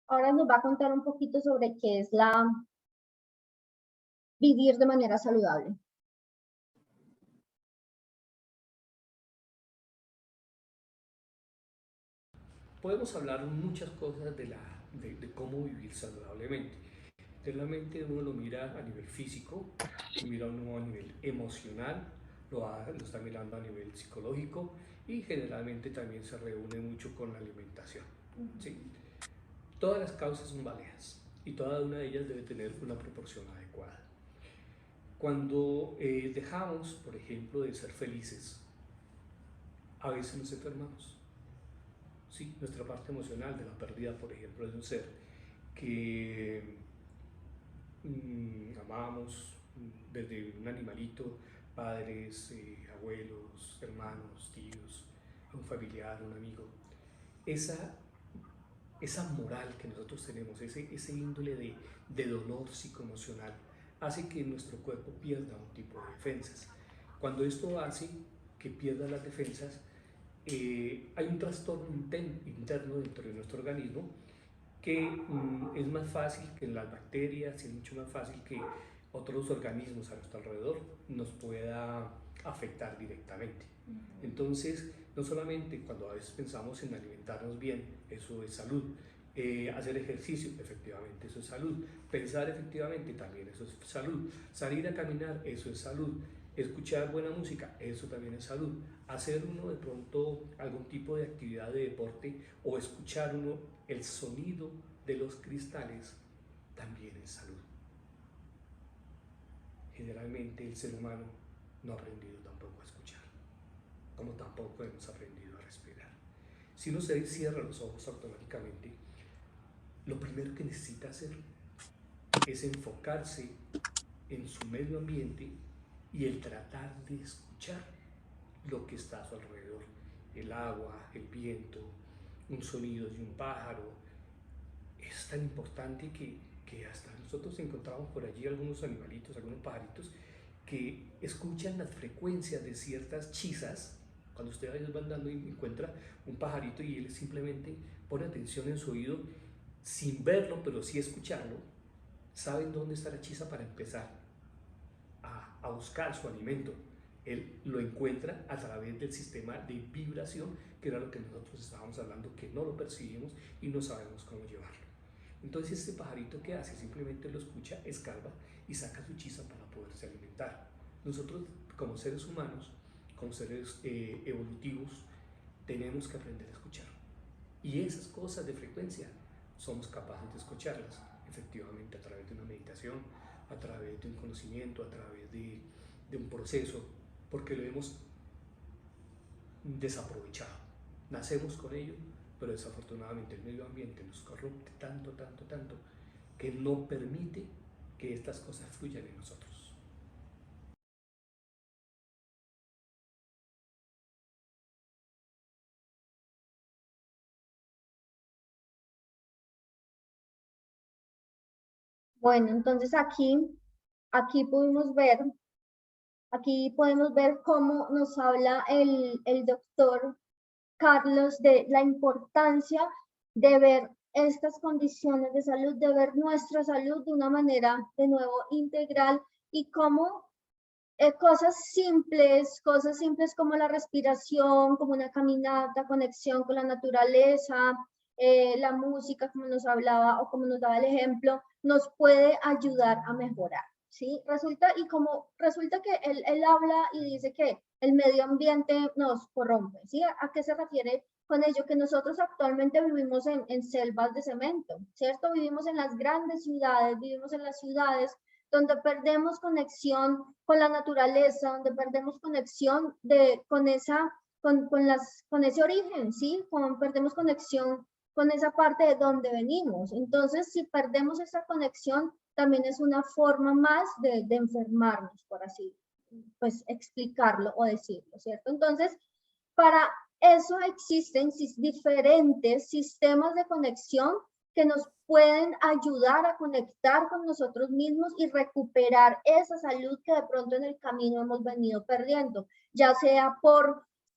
Ahora nos va a contar un poquito sobre qué es vivir de manera saludable. Podemos hablar muchas cosas de cómo vivir saludablemente. Realmente uno lo mira a nivel físico, lo mira uno a nivel emocional, lo está mirando a nivel psicológico, y generalmente también se reúne mucho con la alimentación. ¿Sí? Todas las causas son válidas y cada una de ellas debe tener una proporción adecuada. Cuando dejamos, por ejemplo, de ser felices, a veces nos enfermamos. ¿Sí? Nuestra parte emocional de la pérdida, por ejemplo, de un ser que amamos, desde un animalito, padres, abuelos, hermanos, tíos, un familiar, un amigo. Esa moral que nosotros tenemos, ese índole de dolor psicoemocional, hace que nuestro cuerpo pierda un tipo de defensas. Cuando esto hace que pierda las defensas, hay un trastorno interno dentro de nuestro organismo que es más fácil que las bacterias, y es mucho más fácil que otros organismos a nuestro alrededor nos pueda afectar directamente. Entonces, no solamente cuando a veces pensamos en alimentarnos bien, eso es salud. Hacer ejercicio, efectivamente, eso es salud. Pensar, efectivamente, también eso es salud. Salir a caminar, eso es salud. Escuchar buena música, eso también es salud. Hacer uno de pronto algún tipo de actividad de deporte o escuchar uno el sonido de los cristales, también es salud. Generalmente el ser humano no ha aprendido tampoco a escuchar, como tampoco hemos aprendido a respirar. Si uno se cierra los ojos automáticamente, lo primero que necesita hacer es enfocarse en su medio ambiente y el tratar de escuchar lo que está a su alrededor. El agua, el viento, un sonido de un pájaro. Es tan importante que hasta nosotros encontramos por allí algunos animalitos, algunos pajaritos que escuchan las frecuencias de ciertas chisas. Cuando usted a veces va andando y encuentra un pajarito y él simplemente pone atención en su oído sin verlo, pero sí escucharlo, saben dónde está la chisa para empezar a buscar su alimento. Él lo encuentra a través del sistema de vibración, que era lo que nosotros estábamos hablando, que no lo percibimos y no sabemos cómo llevarlo. Entonces este pajarito, ¿qué hace? Simplemente lo escucha, escarba y saca su chisa para poderse alimentar. Nosotros como seres humanos, como seres evolutivos, tenemos que aprender a escuchar. Y esas cosas de frecuencia somos capaces de escucharlas, efectivamente, a través de una meditación, a través de un conocimiento, a través de un proceso, porque lo hemos desaprovechado. Nacemos con ello, pero desafortunadamente el medio ambiente nos corrompe tanto, que no permite que estas cosas fluyan en nosotros. Bueno, entonces aquí podemos ver, aquí podemos ver cómo nos habla el doctor Carlos de la importancia de ver estas condiciones de salud, de ver nuestra salud de una manera de nuevo integral y cómo cosas simples como la respiración, como una caminata, conexión con la naturaleza, la música, como nos hablaba o como nos daba el ejemplo, nos puede ayudar a mejorar, ¿sí? Resulta que él habla y dice que el medio ambiente nos corrompe, ¿sí? ¿A qué se refiere con ello? Que nosotros actualmente vivimos en selvas de cemento, ¿cierto? Vivimos en las grandes ciudades, vivimos en las ciudades donde perdemos conexión con la naturaleza, donde perdemos conexión con ese origen, ¿sí? Perdemos conexión con esa parte de donde venimos. Entonces, si perdemos esa conexión, también es una forma más de enfermarnos, por así, pues, explicarlo o decirlo, ¿cierto? Entonces, para eso existen diferentes sistemas de conexión que nos pueden ayudar a conectar con nosotros mismos y recuperar esa salud que de pronto en el camino hemos venido perdiendo, ya sea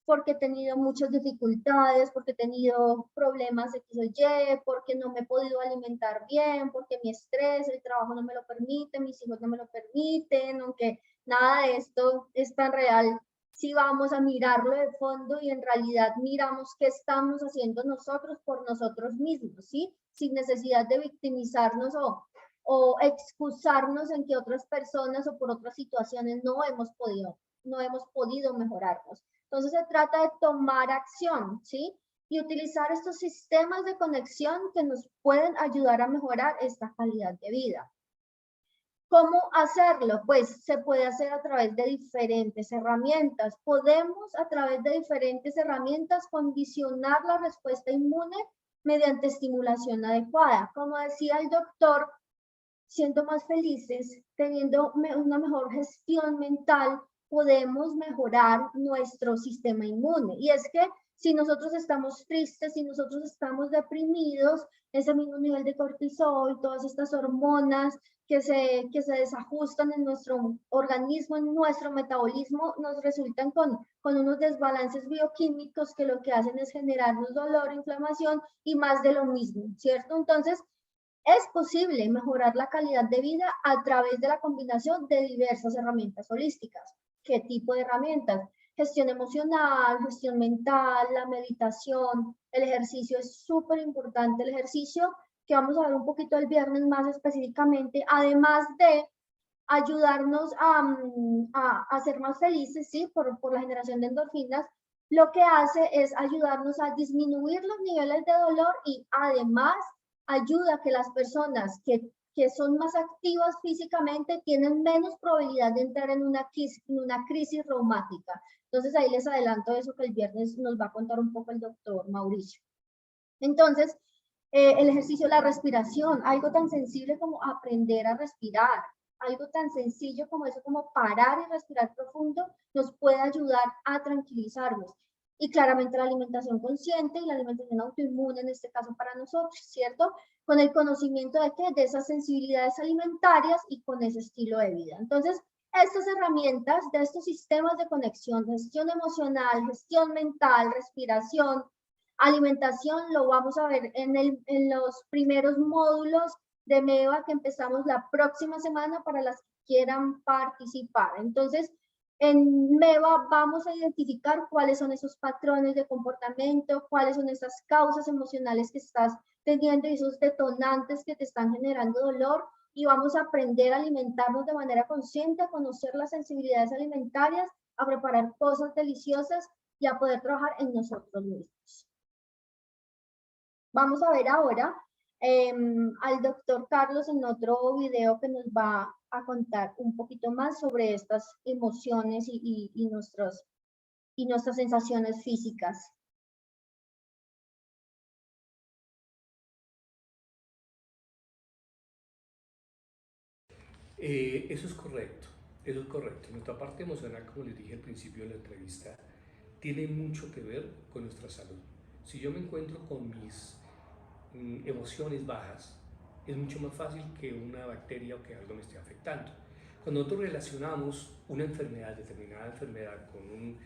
porque he tenido muchas dificultades, porque he tenido problemas X o Y, porque no me he podido alimentar bien, porque mi estrés, el trabajo no me lo permite, mis hijos no me lo permiten, aunque nada de esto es tan real si vamos a mirarlo de fondo y en realidad miramos qué estamos haciendo nosotros por nosotros mismos, ¿sí? Sin necesidad de victimizarnos o excusarnos en que otras personas o por otras situaciones no hemos podido mejorarnos. Entonces se trata de tomar acción, ¿sí? Y utilizar estos sistemas de conexión que nos pueden ayudar a mejorar esta calidad de vida. ¿Cómo hacerlo? Pues se puede hacer a través de diferentes herramientas. Podemos a través de diferentes herramientas condicionar la respuesta inmune mediante estimulación adecuada. Como decía el doctor, siendo más felices, teniendo una mejor gestión mental, podemos mejorar nuestro sistema inmune. Y es que si nosotros estamos tristes, si nosotros estamos deprimidos, ese mismo nivel de cortisol, todas estas hormonas que se desajustan en nuestro organismo, en nuestro metabolismo, nos resultan con unos desbalances bioquímicos que lo que hacen es generarnos dolor, inflamación y más de lo mismo, ¿cierto? Entonces, es posible mejorar la calidad de vida a través de la combinación de diversas herramientas holísticas. ¿Qué tipo de herramientas? Gestión emocional, gestión mental, la meditación, el ejercicio es súper importante. El ejercicio, que vamos a ver un poquito el viernes más específicamente, además de ayudarnos a ser más felices, ¿sí? Por la generación de endorfinas, lo que hace es ayudarnos a disminuir los niveles de dolor y además ayuda a que las personas que son más activas físicamente tienen menos probabilidad de entrar en una crisis reumática. Entonces ahí les adelanto eso que el viernes nos va a contar un poco el doctor Mauricio. Entonces, El ejercicio de la respiración, algo tan sensible como aprender a respirar, algo tan sencillo como eso, como parar y respirar profundo, nos puede ayudar a tranquilizarnos. Y claramente la alimentación consciente y la alimentación autoinmune, en este caso para nosotros, ¿cierto? Con el conocimiento de qué, de esas sensibilidades alimentarias y con ese estilo de vida. Entonces, estas herramientas de estos sistemas de conexión, gestión emocional, gestión mental, respiración, alimentación, lo vamos a ver en los primeros módulos de MEVA que empezamos la próxima semana para las que quieran participar. Entonces, en MEVA vamos a identificar cuáles son esos patrones de comportamiento, cuáles son esas causas emocionales que estás teniendo y esos detonantes que te están generando dolor, y vamos a aprender a alimentarnos de manera consciente, a conocer las sensibilidades alimentarias, a preparar cosas deliciosas y a poder trabajar en nosotros mismos. Vamos a ver ahora al doctor Carlos en otro video que nos va a contar un poquito más sobre estas emociones y nuestras sensaciones físicas. Eso es correcto, eso es correcto. Nuestra parte emocional, como les dije al principio de la entrevista, tiene mucho que ver con nuestra salud. Si yo me encuentro con mis emociones bajas, es mucho más fácil que una bacteria o que algo me esté afectando. Cuando nosotros relacionamos una enfermedad, determinada enfermedad, con un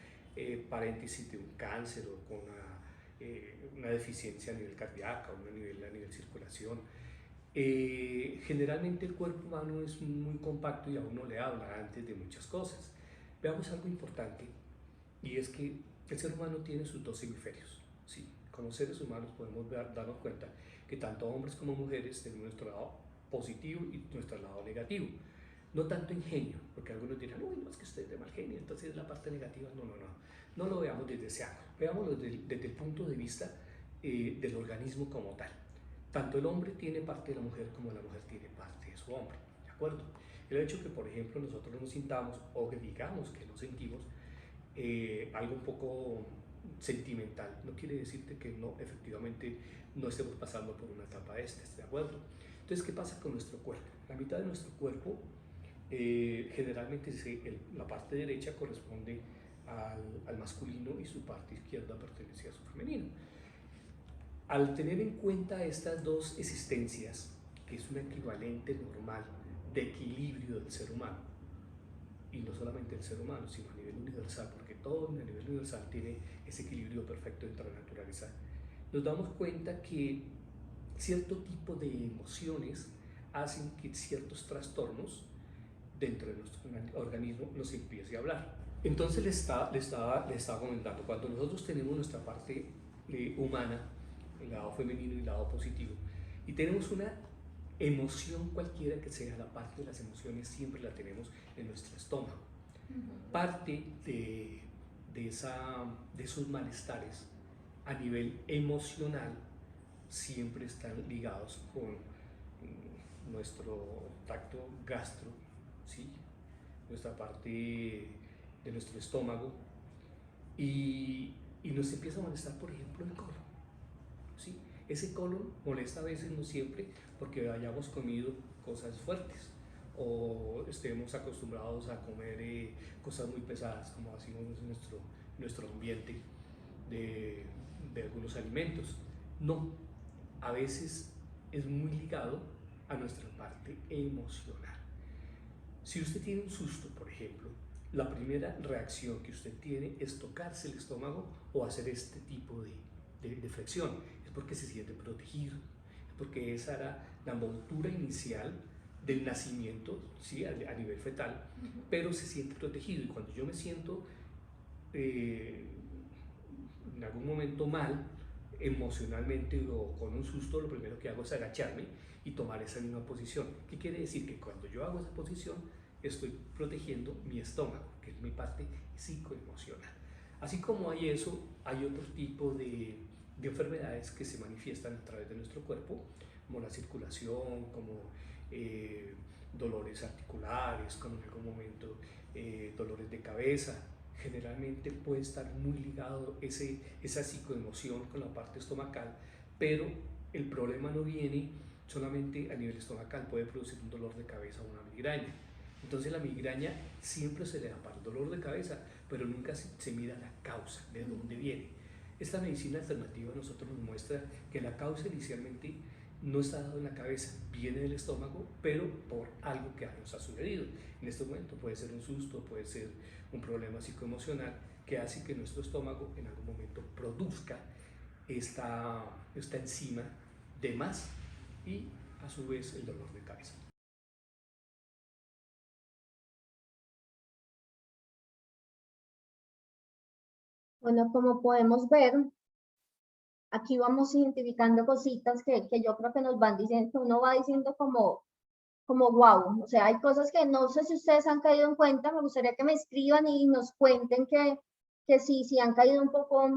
paréntesis de un cáncer o con una deficiencia a nivel cardíaco, a nivel circulación, generalmente el cuerpo humano es muy compacto y a uno le habla antes de muchas cosas. Veamos algo importante, y es que el ser humano tiene sus dos hemisferios. ¿Sí? Como seres humanos podemos darnos cuenta que tanto hombres como mujeres tenemos nuestro lado positivo y nuestro lado negativo. No tanto ingenio, porque algunos dirán, uy, no, es que usted es de mal genio, entonces la parte negativa. No, no, no. No lo veamos desde ese ángulo, veámoslo desde el punto de vista del organismo como tal. Tanto el hombre tiene parte de la mujer como la mujer tiene parte de su hombre, ¿de acuerdo? El hecho que, por ejemplo, nosotros nos sintamos o que digamos que nos sentimos algo un poco sentimental, no quiere decirte que no, efectivamente no estemos pasando por una etapa de estas, ¿de acuerdo? Entonces, ¿qué pasa con nuestro cuerpo? La mitad de nuestro cuerpo, generalmente la parte derecha corresponde al masculino y su parte izquierda pertenece a su femenino. Al tener en cuenta estas dos existencias, que es un equivalente normal de equilibrio del ser humano, y no solamente del ser humano, sino a nivel universal, porque todo a nivel universal tiene ese equilibrio perfecto dentro de la naturaleza, nos damos cuenta que cierto tipo de emociones hacen que ciertos trastornos dentro de nuestro organismo nos empiece a hablar. Entonces le estaba comentando, cuando nosotros tenemos nuestra parte humana, el lado femenino y el lado positivo, y tenemos una emoción cualquiera que sea, la parte de las emociones siempre la tenemos en nuestro estómago. Parte de esos malestares a nivel emocional siempre están ligados con nuestro tracto gastro, ¿sí? Nuestra parte de nuestro estómago, y nos empieza a molestar, por ejemplo, el colon. ¿Sí? Ese colon molesta a veces, no siempre, porque hayamos comido cosas fuertes o estemos acostumbrados a comer cosas muy pesadas, como hacemos en nuestro ambiente de algunos alimentos. No, a veces es muy ligado a nuestra parte emocional. Si usted tiene un susto, por ejemplo, la primera reacción que usted tiene es tocarse el estómago o hacer este tipo de flexión. Es porque se siente protegido, es porque esa era la montura inicial del nacimiento, ¿sí? a nivel fetal, pero se siente protegido. Y cuando yo me siento en algún momento mal, emocionalmente o con un susto, lo primero que hago es agacharme y tomar esa misma posición. ¿Qué quiere decir? Que cuando yo hago esa posición, estoy protegiendo mi estómago, que es mi parte psicoemocional. Así como hay eso, hay otro tipo de enfermedades que se manifiestan a través de nuestro cuerpo, como la circulación, como dolores articulares, como en algún momento dolores de cabeza. Generalmente puede estar muy ligado esa psicoemoción con la parte estomacal, pero el problema no viene solamente a nivel estomacal, puede producir un dolor de cabeza o una migraña. Entonces la migraña siempre se le da para el dolor de cabeza, pero nunca se mira la causa, de dónde viene. Esta medicina alternativa a nosotros nos muestra que la causa inicialmente no está dado en la cabeza, viene del estómago, pero por algo que nos ha sucedido. En este momento puede ser un susto, puede ser un problema psicoemocional que hace que nuestro estómago en algún momento produzca esta enzima de más y a su vez el dolor de cabeza. Bueno, como podemos ver, aquí vamos identificando cositas que yo creo que nos van diciendo, que uno va diciendo como wow, o sea, hay cosas que no sé si ustedes han caído en cuenta, me gustaría que me escriban y nos cuenten que sí han caído un poco,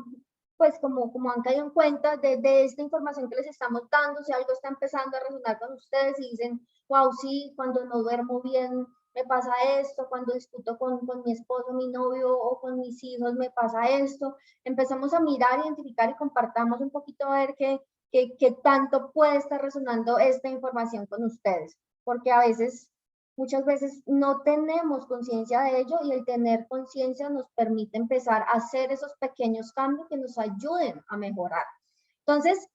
pues como han caído en cuenta de esta información que les estamos dando, si algo está empezando a resonar con ustedes y dicen, wow, sí, cuando no duermo bien me pasa esto, cuando discuto con mi esposo, mi novio o con mis hijos me pasa esto, empezamos a mirar, identificar y compartamos un poquito a ver qué tanto puede estar resonando esta información con ustedes, porque a veces, muchas veces no tenemos conciencia de ello y el tener conciencia nos permite empezar a hacer esos pequeños cambios que nos ayuden a mejorar. Entonces,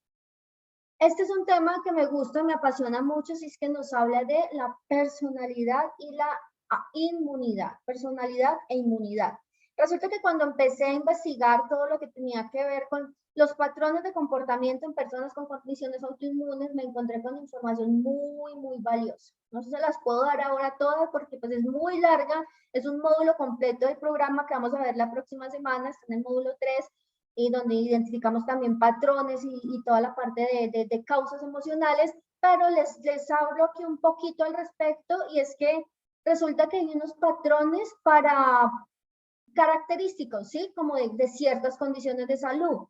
este es un tema que me gusta, me apasiona mucho, si es que nos habla de la personalidad y la inmunidad, personalidad e inmunidad. Resulta que cuando empecé a investigar todo lo que tenía que ver con los patrones de comportamiento en personas con condiciones autoinmunes, me encontré con información muy valiosa. No sé si se las puedo dar ahora todas porque pues es muy larga, es un módulo completo del programa que vamos a ver la próxima semana, está en el módulo 3, y donde identificamos también patrones y toda la parte de causas emocionales, pero les hablo aquí un poquito al respecto, y es que resulta que hay unos patrones para característicos, ¿sí? Como de ciertas condiciones de salud.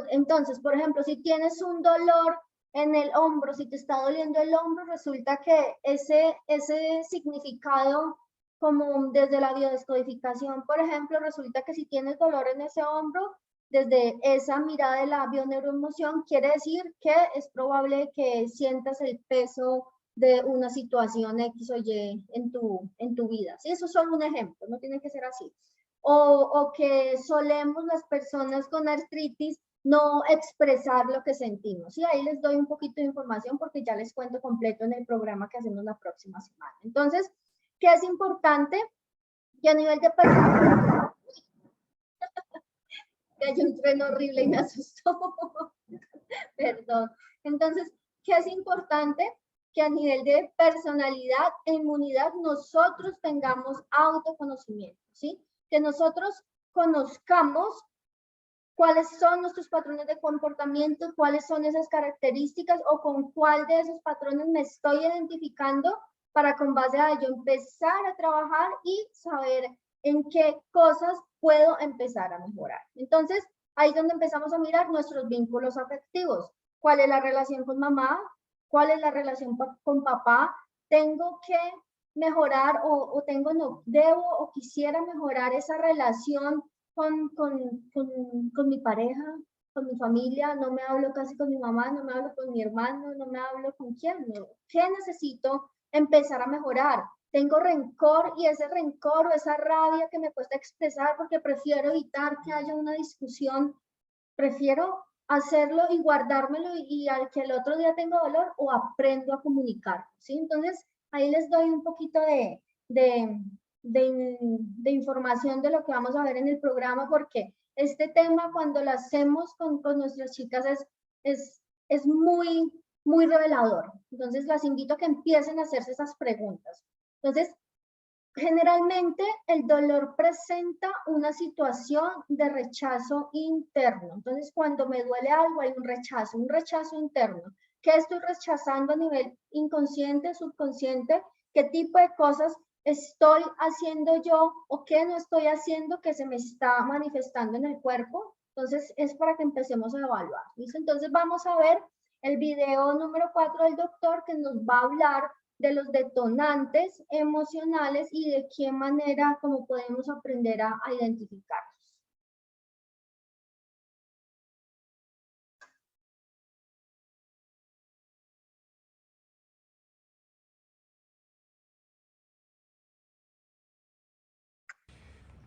Entonces, por ejemplo, si tienes un dolor en el hombro, si te está doliendo el hombro, resulta que ese significado, como desde la biodescodificación, por ejemplo, resulta que si tienes dolor en ese hombro, desde esa mirada de la bioneuroemoción, quiere decir que es probable que sientas el peso de una situación X o Y en tu vida. ¿Sí? Eso es solo un ejemplo, no tiene que ser así. O que solemos las personas con artritis no expresar lo que sentimos. Y ahí les doy un poquito de información porque ya les cuento completo en el programa que hacemos la próxima semana. Entonces, ¿qué es importante? Que a nivel de personalidad, que hay un tren horrible y me asustó. Perdón. Entonces, ¿qué es importante? Que a nivel de personalidad e inmunidad nosotros tengamos autoconocimiento, ¿sí? Que nosotros conozcamos cuáles son nuestros patrones de comportamiento, cuáles son esas características o con cuál de esos patrones me estoy identificando para con base a ello empezar a trabajar y saber en qué cosas puedo empezar a mejorar. Entonces, ahí es donde empezamos a mirar nuestros vínculos afectivos. ¿Cuál es la relación con mamá? ¿Cuál es la relación con papá? ¿Tengo que mejorar o debo o quisiera mejorar esa relación con mi pareja, con mi familia? No me hablo casi con mi mamá, no me hablo con mi hermano, no me hablo con quién. ¿Qué necesito empezar a mejorar? Tengo rencor y ese rencor o esa rabia que me cuesta expresar porque prefiero evitar que haya una discusión, prefiero hacerlo y guardármelo y al que el otro día tengo dolor, o aprendo a comunicar, ¿sí? Entonces, ahí les doy un poquito de información de lo que vamos a ver en el programa, porque este tema cuando lo hacemos con nuestras chicas es muy revelador. Entonces, las invito a que empiecen a hacerse esas preguntas. Entonces, generalmente el dolor presenta una situación de rechazo interno. Entonces, cuando me duele algo hay un rechazo interno. ¿Qué estoy rechazando a nivel inconsciente, subconsciente? ¿Qué tipo de cosas estoy haciendo yo o qué no estoy haciendo que se me está manifestando en el cuerpo? Entonces, es para que empecemos a evaluar. ¿Listo? Entonces, vamos a ver el video número 4 del doctor, que nos va a hablar de los detonantes emocionales y de qué manera cómo podemos aprender a identificarlos.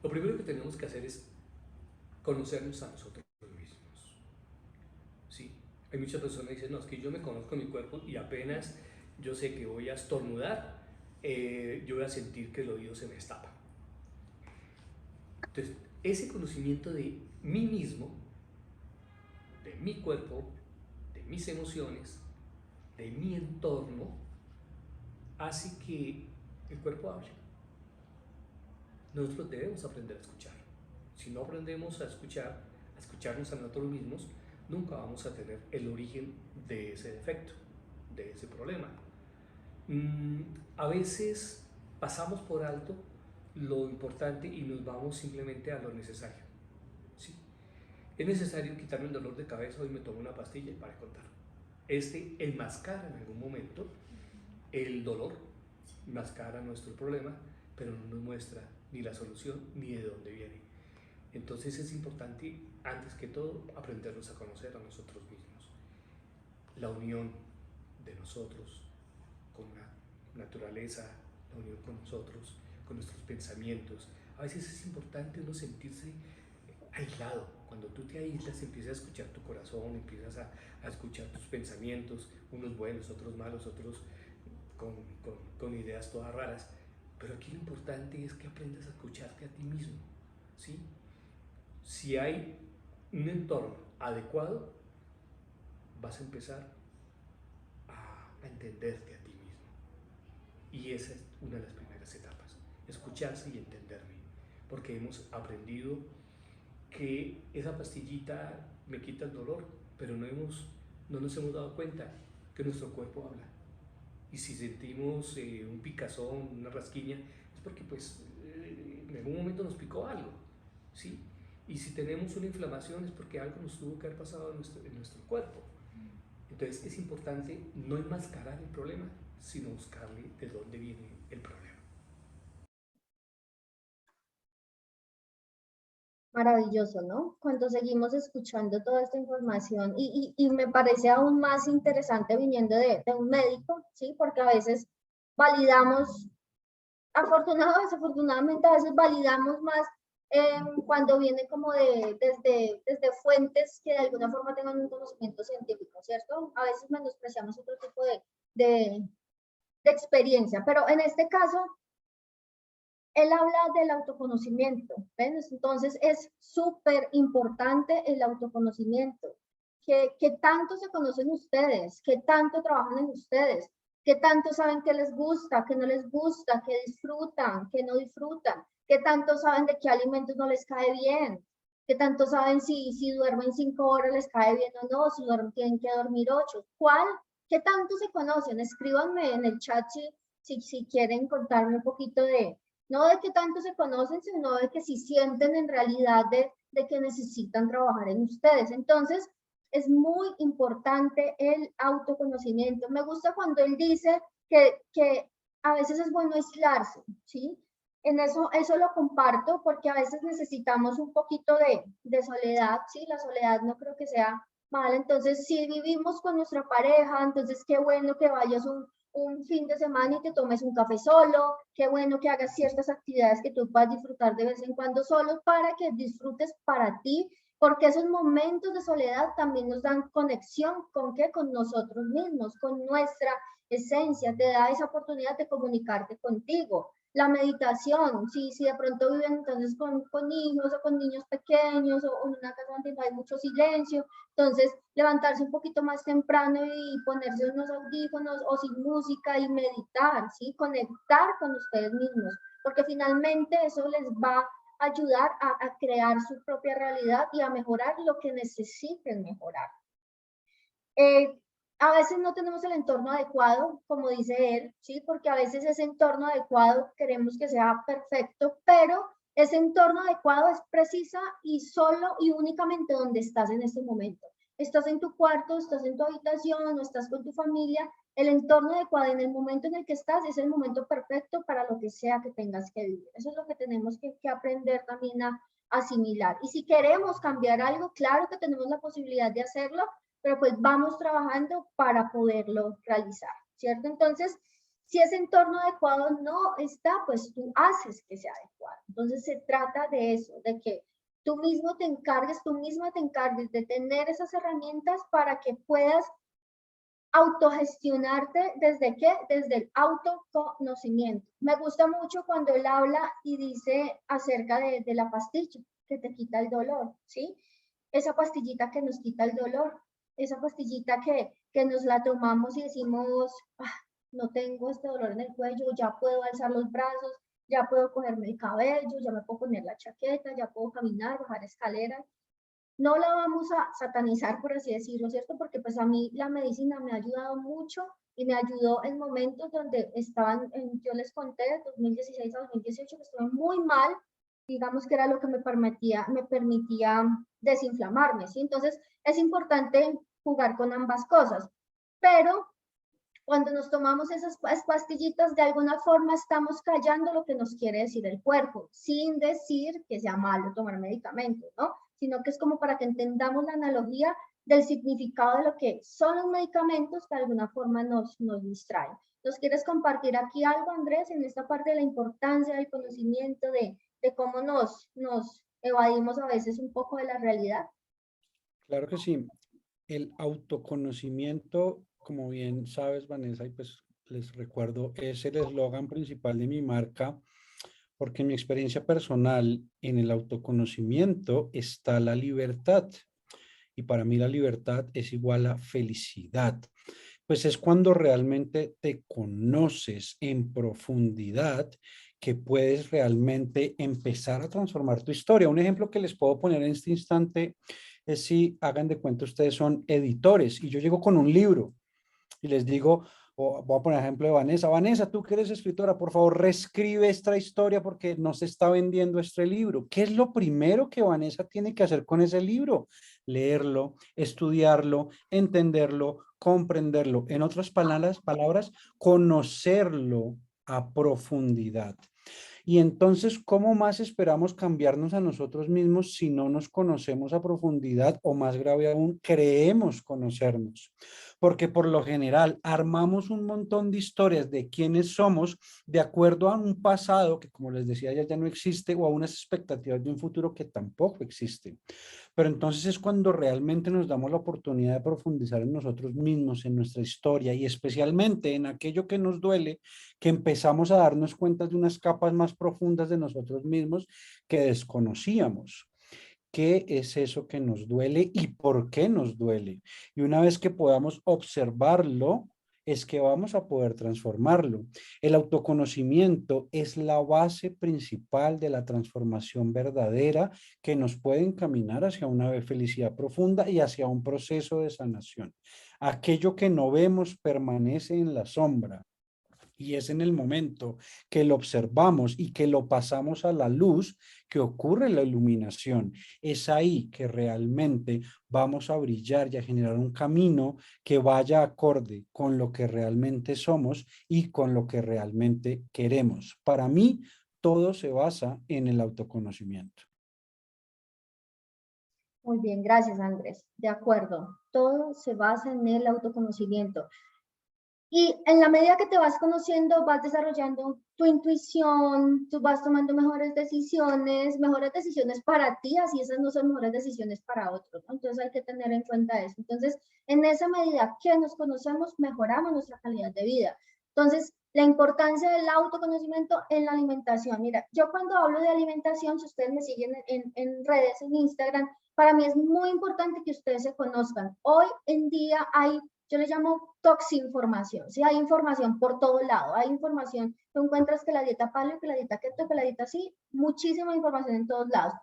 Lo primero que tenemos que hacer es conocernos a nosotros mismos. ¿Sí? Hay muchas personas que dicen, no, es que yo me conozco mi cuerpo y apenas yo sé que voy a estornudar, yo voy a sentir que el oído se me destapa. Entonces, ese conocimiento de mí mismo, de mi cuerpo, de mis emociones, de mi entorno, hace que el cuerpo hable. Nosotros debemos aprender a escuchar. Si no aprendemos a escucharnos a nosotros mismos, nunca vamos a tener el origen de ese defecto, de ese problema. A veces pasamos por alto lo importante y nos vamos simplemente a lo necesario. ¿Sí? Es necesario quitarme el dolor de cabeza, hoy me tomo una pastilla y para de contar. Enmascara en algún momento el dolor, enmascara nuestro problema, pero no nos muestra ni la solución ni de dónde viene. Entonces es importante, antes que todo, aprendernos a conocer a nosotros mismos. La unión de nosotros con la naturaleza, la unión con nosotros, con nuestros pensamientos. A veces es importante uno sentirse aislado. Cuando tú te aíslas, empiezas a escuchar tu corazón, empiezas a escuchar tus pensamientos, unos buenos, otros malos, otros con ideas todas raras. Pero aquí lo importante es que aprendas a escucharte a ti mismo, ¿sí? Si hay un entorno adecuado, vas a empezar a entenderte a ti mismo. Y esa es una de las primeras etapas, escucharse y entenderme. Porque hemos aprendido que esa pastillita me quita el dolor, pero no nos hemos dado cuenta que nuestro cuerpo habla. Y si sentimos un picazón, una rasquiña, es porque pues en algún momento nos picó algo, ¿sí? Y si tenemos una inflamación es porque algo nos tuvo que haber pasado en nuestro cuerpo. Entonces es importante no enmascarar el problema, sino buscarle de dónde viene el problema. Maravilloso, ¿no? Cuando seguimos escuchando toda esta información y me parece aún más interesante viniendo de un médico, ¿sí? Porque a veces validamos, desafortunadamente a veces validamos más cuando viene como desde fuentes que de alguna forma tengan un conocimiento científico, ¿cierto? A veces menospreciamos otro tipo de experiencia, pero en este caso él habla del autoconocimiento, ¿ven? Entonces es súper importante el autoconocimiento. ¿Qué tanto se conocen ustedes? ¿Qué tanto trabajan en ustedes? ¿Qué tanto saben qué les gusta, qué no les gusta, qué disfrutan, qué no disfrutan? ¿Qué tanto saben de qué alimentos no les cae bien? ¿Qué tanto saben si duermen 5 horas les cae bien o no? Si tienen que dormir 8. ¿Qué tanto se conocen? Escríbanme en el chat si quieren contarme un poquito no de qué tanto se conocen, sino de que si sienten en realidad de que necesitan trabajar en ustedes. Entonces, es muy importante el autoconocimiento. Me gusta cuando él dice que a veces es bueno aislarse, ¿sí? En eso lo comparto porque a veces necesitamos un poquito de soledad, ¿sí? La soledad no creo que sea mala. Entonces, si vivimos con nuestra pareja, entonces qué bueno que vayas un fin de semana y te tomes un café solo, qué bueno que hagas ciertas actividades que tú puedas disfrutar de vez en cuando solo para que disfrutes para ti, porque esos momentos de soledad también nos dan conexión ¿con qué? Con nosotros mismos, con nuestra esencia, te da esa oportunidad de comunicarte contigo. La meditación, si de pronto viven entonces con hijos o con niños pequeños o en una casa donde no hay mucho silencio, entonces levantarse un poquito más temprano y ponerse unos audífonos o sin música y meditar, ¿sí? Conectar con ustedes mismos, porque finalmente eso les va a ayudar a crear su propia realidad y a mejorar lo que necesiten mejorar. A veces no tenemos el entorno adecuado, como dice él, ¿sí? Porque a veces ese entorno adecuado queremos que sea perfecto, pero ese entorno adecuado es precisa y solo y únicamente donde estás en este momento. Estás en tu cuarto, estás en tu habitación, o estás con tu familia, el entorno adecuado en el momento en el que estás es el momento perfecto para lo que sea que tengas que vivir. Eso es lo que tenemos que aprender también a asimilar. Y si queremos cambiar algo, claro que tenemos la posibilidad de hacerlo, pero pues vamos trabajando para poderlo realizar, ¿cierto? Entonces, Si ese entorno adecuado no está, pues tú haces que sea adecuado. Entonces se trata de eso, de que tú mismo te encargues, tú misma te encargues de tener esas herramientas para que puedas autogestionarte. ¿Desde qué? Desde el autoconocimiento. Me gusta mucho cuando él habla y dice acerca de la pastilla que te quita el dolor, ¿sí? Esa pastillita que nos quita el dolor, esa pastillita que nos la tomamos y decimos, ah, no tengo este dolor en el cuello, ya puedo alzar los brazos, ya puedo cogerme el cabello, ya me puedo poner la chaqueta, ya puedo caminar, bajar escaleras. No la vamos a satanizar, por así decirlo, ¿cierto? Porque pues a mí la medicina me ha ayudado mucho y me ayudó en momentos donde estaban, yo les conté, de 2016 a 2018, que estuve muy mal, digamos que era lo que me permitía desinflamarme, ¿sí? Entonces es importante jugar con ambas cosas, pero cuando nos tomamos esas pastillitas, de alguna forma estamos callando lo que nos quiere decir el cuerpo, sin decir que sea malo tomar medicamentos, ¿no? Sino que es como para que entendamos la analogía del significado de lo que son los medicamentos que de alguna forma nos distraen. ¿Nos quieres compartir aquí algo, Andrés, en esta parte de la importancia del conocimiento, de cómo nos evadimos a veces un poco de la realidad? Claro que sí. El autoconocimiento, como bien sabes, Vanessa, y pues les recuerdo, es el eslogan principal de mi marca, porque en mi experiencia personal, en el autoconocimiento está la libertad. Y para mí la libertad es igual a felicidad. Pues es cuando realmente te conoces en profundidad que puedes realmente empezar a transformar tu historia. Un ejemplo que les puedo poner en este instante es si hagan de cuenta ustedes son editores y yo llego con un libro y les digo, o voy a poner ejemplo de Vanessa. Vanessa, tú que eres escritora, por favor, reescribe esta historia porque no se está vendiendo este libro. ¿Qué es lo primero que Vanessa tiene que hacer con ese libro? Leerlo, estudiarlo, entenderlo, comprenderlo. En otras palabras, conocerlo a profundidad. Y entonces, ¿cómo más esperamos cambiarnos a nosotros mismos si no nos conocemos a profundidad o, más grave aún, creemos conocernos? Porque por lo general armamos un montón de historias de quiénes somos de acuerdo a un pasado que, como les decía, ya no existe, o a unas expectativas de un futuro que tampoco existen. Pero entonces es cuando realmente nos damos la oportunidad de profundizar en nosotros mismos, en nuestra historia y especialmente en aquello que nos duele, que empezamos a darnos cuenta de unas capas más profundas de nosotros mismos que desconocíamos. ¿Qué es eso que nos duele y por qué nos duele? Y una vez que podamos observarlo, es que vamos a poder transformarlo. El autoconocimiento es la base principal de la transformación verdadera que nos puede encaminar hacia una felicidad profunda y hacia un proceso de sanación. Aquello que no vemos permanece en la sombra. Y es en el momento que lo observamos y que lo pasamos a la luz que ocurre la iluminación. Es ahí que realmente vamos a brillar y a generar un camino que vaya acorde con lo que realmente somos y con lo que realmente queremos. Para mí, todo se basa en el autoconocimiento. Muy bien, gracias, Andrés. De acuerdo, todo se basa en el autoconocimiento. Y en la medida que te vas conociendo, vas desarrollando tu intuición, tú vas tomando mejores decisiones para ti, así esas no son mejores decisiones para otros, ¿no? Entonces hay que tener en cuenta eso. Entonces, en esa medida que nos conocemos, mejoramos nuestra calidad de vida. Entonces, la importancia del autoconocimiento en la alimentación. Mira, yo cuando hablo de alimentación, si ustedes me siguen en redes, en Instagram, para mí es muy importante que ustedes se conozcan. Hoy en día hay, yo le llamo toxinformación, ¿sí? Hay información por todo lado, hay información, tú encuentras que la dieta paleo, que la dieta keto, que la dieta así, muchísima información en todos lados.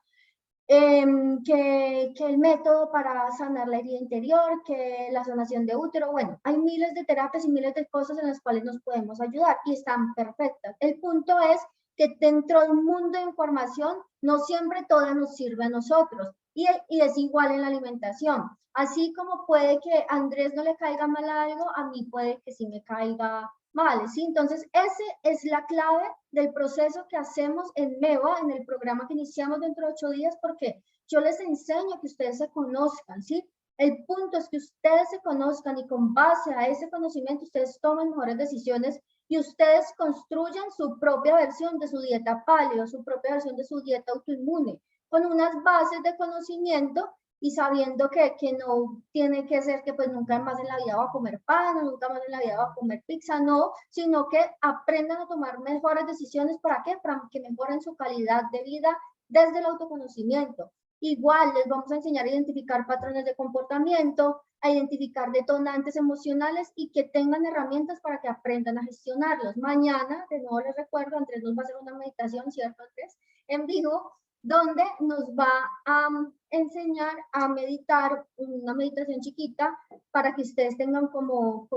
Que el método para sanar la herida interior, que la sanación de útero, bueno, hay miles de terapias y miles de cosas en las cuales nos podemos ayudar y están perfectas. El punto es que dentro de un mundo de información, no siempre toda nos sirve a nosotros y es igual en la alimentación. Así como puede que a Andrés no le caiga mal algo, a mí puede que sí me caiga mal, ¿sí? Entonces, esa es la clave del proceso que hacemos en MEVA, en el programa que iniciamos dentro de 8 días, porque yo les enseño que ustedes se conozcan, ¿sí? El punto es que ustedes se conozcan y con base a ese conocimiento ustedes tomen mejores decisiones y ustedes construyen su propia versión de su dieta paleo, su propia versión de su dieta autoinmune, con unas bases de conocimiento y sabiendo que no tiene que ser que pues nunca más en la vida va a comer pan, o nunca más en la vida va a comer pizza, no, sino que aprendan a tomar mejores decisiones. ¿Para qué? Para que mejoren su calidad de vida desde el autoconocimiento. Igual les vamos a enseñar a identificar patrones de comportamiento, a identificar detonantes emocionales y que tengan herramientas para que aprendan a gestionarlos. Mañana, de nuevo les recuerdo, Andrés nos va a hacer una meditación, ¿cierto, Andrés? En vivo, donde nos va a enseñar a meditar, una meditación chiquita, para que ustedes tengan como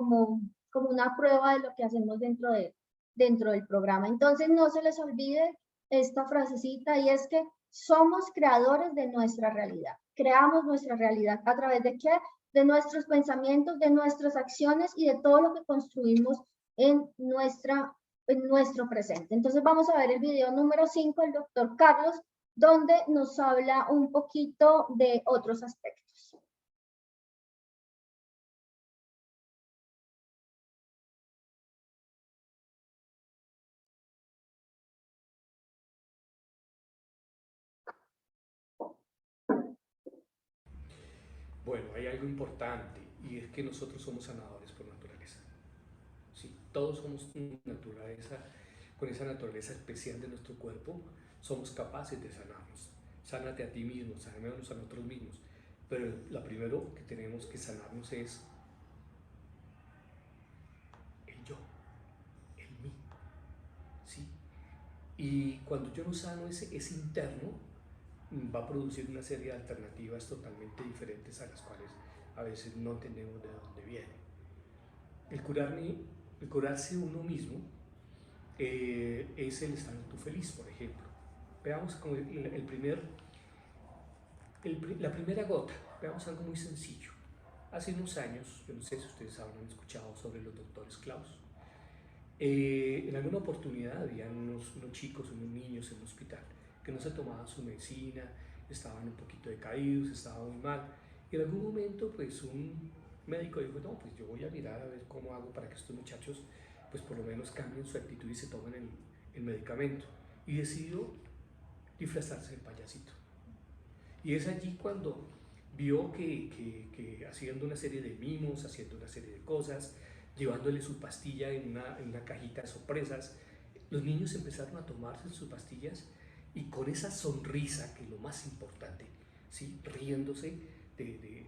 una prueba de lo que hacemos dentro del programa. Entonces, no se les olvide esta frasecita, y es que somos creadores de nuestra realidad. Creamos nuestra realidad a través de ¿qué? De nuestros pensamientos, de nuestras acciones y de todo lo que construimos en nuestro presente. Entonces vamos a ver el video número 5 del doctor Carlos, donde nos habla un poquito de otros aspectos. Bueno, hay algo importante, y es que nosotros somos sanadores por naturaleza. Sí, todos somos naturaleza, con esa naturaleza especial de nuestro cuerpo, somos capaces de sanarnos. Sánate a ti mismo, sanémonos a nosotros mismos. Pero lo primero que tenemos que sanarnos es el yo, el mí. ¿Sí? Y cuando yo no sano ese interno, va a producir una serie de alternativas totalmente diferentes a las cuales a veces no entendemos de dónde viene. El curarse uno mismo es el estar tú feliz, por ejemplo. Veamos como la primera gota, veamos algo muy sencillo. Hace unos años, yo no sé si ustedes habrán escuchado sobre los doctores Klaus. En alguna oportunidad habían unos chicos, unos niños en un hospital que no se tomaban su medicina, estaban un poquito decaídos, estaban muy mal. Y en algún momento, pues un médico dijo, no, pues yo voy a mirar a ver cómo hago para que estos muchachos, pues por lo menos cambien su actitud y se tomen el medicamento. Y decidió disfrazarse de payasito. Y es allí cuando vio que haciendo una serie de mimos, haciendo una serie de cosas, llevándole su pastilla en una cajita de sorpresas, los niños empezaron a tomarse sus pastillas y con esa sonrisa, que es lo más importante, ¿sí? Riéndose de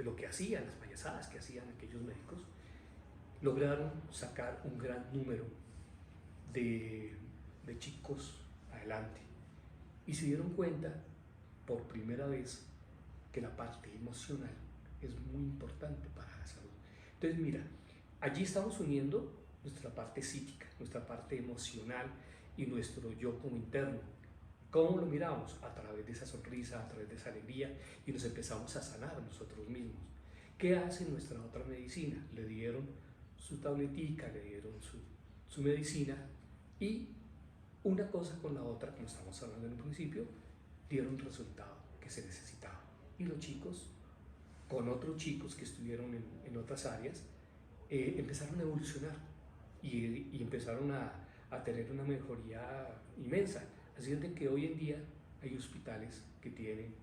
lo que hacían, las payasadas que hacían aquellos médicos, lograron sacar un gran número de chicos adelante y se dieron cuenta por primera vez que la parte emocional es muy importante para la salud. Entonces mira, allí estamos uniendo nuestra parte psíquica, nuestra parte emocional y nuestro yo como interno. ¿Cómo lo miramos? A través de esa sonrisa, a través de esa alegría, y nos empezamos a sanar nosotros mismos. ¿Qué hace nuestra otra medicina? Le dieron su tabletica, le dieron su medicina, y una cosa con la otra, como estamos hablando en un principio, dieron el resultado que se necesitaba. Y los chicos, con otros chicos que estuvieron en otras áreas, empezaron a evolucionar y empezaron a tener una mejoría inmensa. Así es de que hoy en día hay hospitales que tienen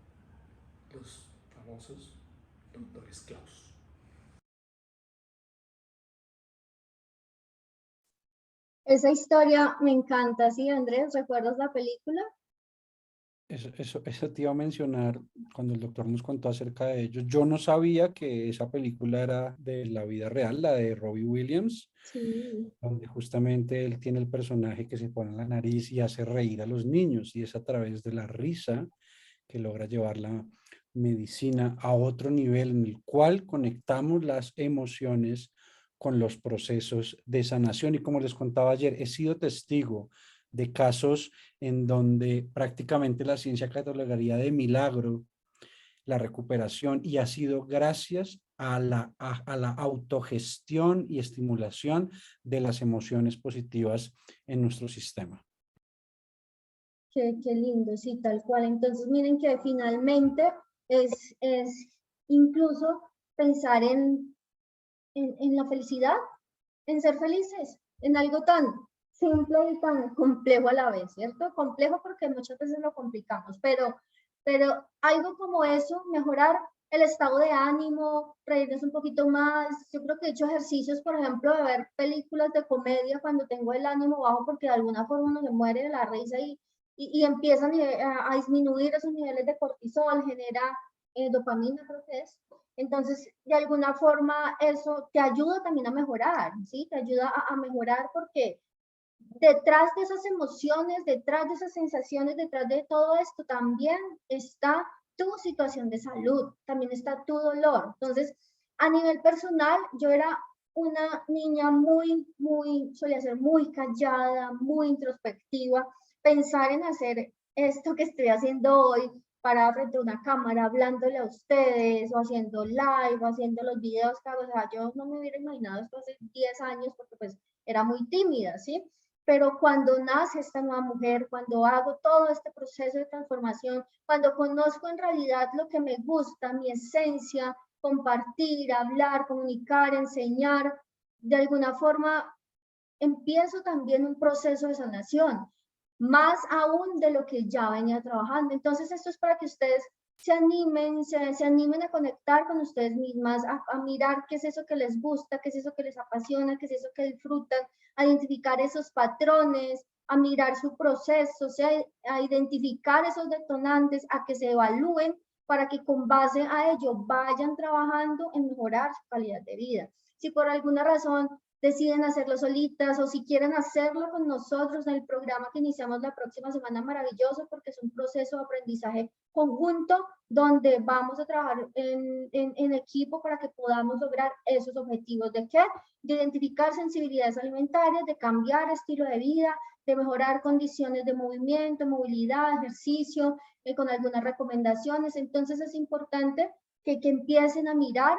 los famosos doctores Klaus. Esa historia me encanta, ¿sí, Andrés? ¿Recuerdas la película? Eso te iba a mencionar cuando el doctor nos contó acerca de ello. Yo no sabía que esa película era de la vida real, la de Robbie Williams, Sí. donde justamente él tiene el personaje que se pone en la nariz y hace reír a los niños, y es a través de la risa que logra llevar la medicina a otro nivel en el cual conectamos las emociones con los procesos de sanación. Y como les contaba ayer, he sido testigo de casos en donde prácticamente la ciencia catalogaría de milagro la recuperación, y ha sido gracias a la autogestión y estimulación de las emociones positivas en nuestro sistema. Qué lindo, sí, tal cual. Entonces, miren que finalmente es incluso pensar en la felicidad en ser felices, en algo tan simple y tan complejo a la vez, ¿cierto? Complejo porque muchas veces lo complicamos, pero algo como eso, mejorar el estado de ánimo, reírnos un poquito más. Yo creo que he hecho ejercicios, por ejemplo, de ver películas de comedia cuando tengo el ánimo bajo, porque de alguna forma uno se muere de la risa y empiezan a disminuir esos niveles de cortisol, genera dopamina, creo que es. Entonces, de alguna forma, eso te ayuda también a mejorar, ¿sí? Te ayuda a mejorar porque detrás de esas emociones, detrás de esas sensaciones, detrás de todo esto también está tu situación de salud, también está tu dolor. Entonces, a nivel personal, yo era una niña solía ser muy callada, muy introspectiva. Pensar en hacer esto que estoy haciendo hoy, parada frente a una cámara, hablándole a ustedes, o haciendo live, o haciendo los videos que hago, o sea, yo no me hubiera imaginado esto hace 10 años, porque pues era muy tímida, ¿sí? Pero cuando nace esta nueva mujer, cuando hago todo este proceso de transformación, cuando conozco en realidad lo que me gusta, mi esencia, compartir, hablar, comunicar, enseñar, de alguna forma empiezo también un proceso de sanación, más aún de lo que ya venía trabajando. Entonces esto es para que ustedes se animen a conectar con ustedes mismas, a mirar qué es eso que les gusta, qué es eso que les apasiona, qué es eso que disfrutan, a identificar esos patrones, a mirar su proceso, o sea, a identificar esos detonantes, a que se evalúen para que con base a ello vayan trabajando en mejorar su calidad de vida. Si por alguna razón deciden hacerlo solitas o si quieren hacerlo con nosotros en el programa que iniciamos la próxima semana, maravilloso, porque es un proceso de aprendizaje conjunto donde vamos a trabajar en equipo para que podamos lograr esos objetivos. ¿De qué? De identificar sensibilidades alimentarias, de cambiar estilo de vida, de mejorar condiciones de movimiento, movilidad, ejercicio, con algunas recomendaciones. Entonces es importante que empiecen a mirar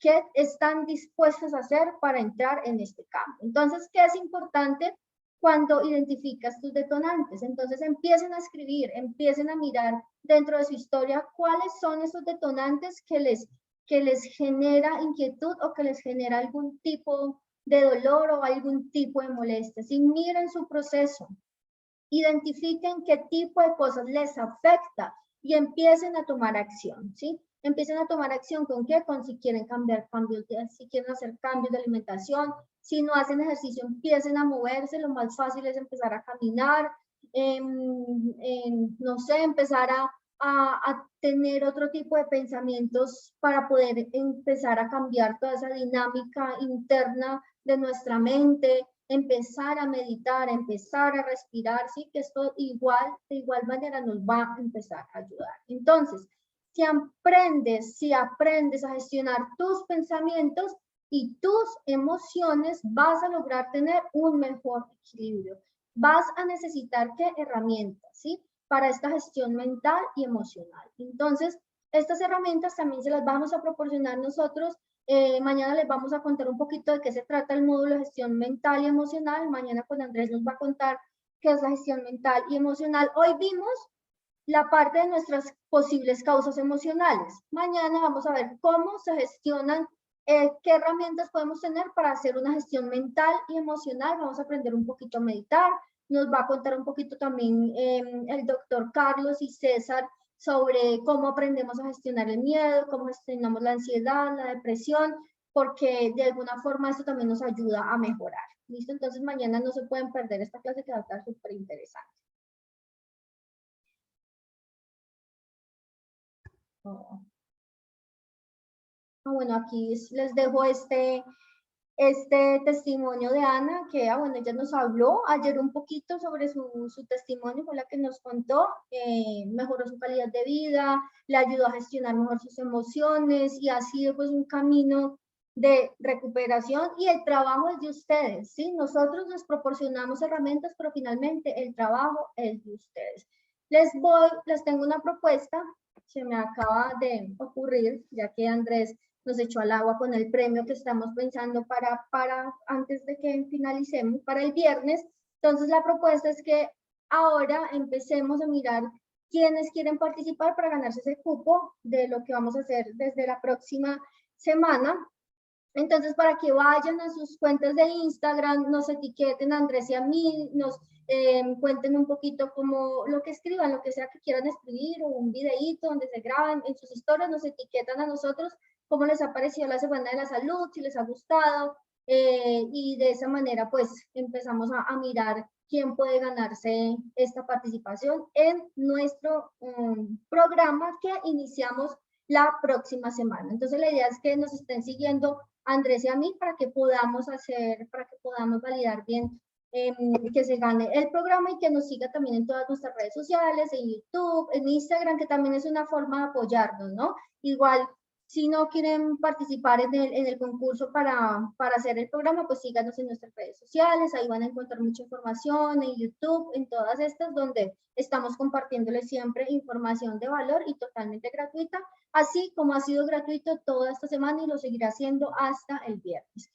qué están dispuestos a hacer para entrar en este campo. Entonces, ¿qué es importante cuando identificas tus detonantes? Entonces, empiecen a escribir, empiecen a mirar dentro de su historia cuáles son esos detonantes que les genera inquietud o que les genera algún tipo de dolor o algún tipo de molestia. Y miren su proceso, identifiquen qué tipo de cosas les afecta y empiecen a tomar acción, ¿sí? Empiecen a tomar acción ¿con qué? Con si quieren si quieren hacer cambios de alimentación, si no hacen ejercicio, empiecen a moverse, lo más fácil es empezar a caminar, no sé, empezar a tener otro tipo de pensamientos para poder empezar a cambiar toda esa dinámica interna de nuestra mente, empezar a meditar, empezar a respirar, sí, que esto de igual manera nos va a empezar a ayudar. Entonces, si aprendes a gestionar tus pensamientos y tus emociones, vas a lograr tener un mejor equilibrio. Vas a necesitar ¿qué? Herramientas, ¿sí? Para esta gestión mental y emocional. Entonces, estas herramientas también se las vamos a proporcionar nosotros. Mañana les vamos a contar un poquito de qué se trata el módulo de gestión mental y emocional. Mañana pues Andrés nos va a contar qué es la gestión mental y emocional. Hoy vimos la parte de nuestras posibles causas emocionales. Mañana vamos a ver cómo se gestionan, qué herramientas podemos tener para hacer una gestión mental y emocional. Vamos a aprender un poquito a meditar. Nos va a contar un poquito también el doctor Carlos y César sobre cómo aprendemos a gestionar el miedo, cómo gestionamos la ansiedad, la depresión, porque de alguna forma esto también nos ayuda a mejorar. ¿Listo? Entonces mañana no se pueden perder esta clase que va a estar súper interesante. Oh. Bueno, aquí les dejo este testimonio de Ana, que bueno, ella nos habló ayer un poquito sobre su testimonio, fue la que nos contó, mejoró su calidad de vida, le ayudó a gestionar mejor sus emociones y ha sido pues un camino de recuperación y el trabajo es de ustedes, ¿sí? Nosotros les proporcionamos herramientas, pero finalmente el trabajo es de ustedes. Les tengo una propuesta, se me acaba de ocurrir, ya que Andrés nos echó al agua con el premio que estamos pensando para antes de que finalicemos, para el viernes. Entonces la propuesta es que ahora empecemos a mirar quiénes quieren participar para ganarse ese cupo de lo que vamos a hacer desde la próxima semana. Entonces, para que vayan a sus cuentas de Instagram, nos etiqueten a Andrés y a mí, nos cuenten un poquito como lo que escriban, lo que sea que quieran escribir, o un videíto donde se graben en sus historias, nos etiquetan a nosotros cómo les ha parecido la Semana de la Salud, si les ha gustado, y de esa manera pues empezamos a mirar quién puede ganarse esta participación en nuestro programa que iniciamos la próxima semana. Entonces la idea es que nos estén siguiendo a Andrés y a mí para que podamos validar bien que se gane el programa, y que nos siga también en todas nuestras redes sociales, en YouTube, en Instagram, que también es una forma de apoyarnos, ¿no? Igual, si no quieren participar en el concurso para hacer el programa, pues síganos en nuestras redes sociales, ahí van a encontrar mucha información, en YouTube, en todas estas, donde estamos compartiéndoles siempre información de valor y totalmente gratuita, así como ha sido gratuito toda esta semana y lo seguirá siendo hasta el viernes.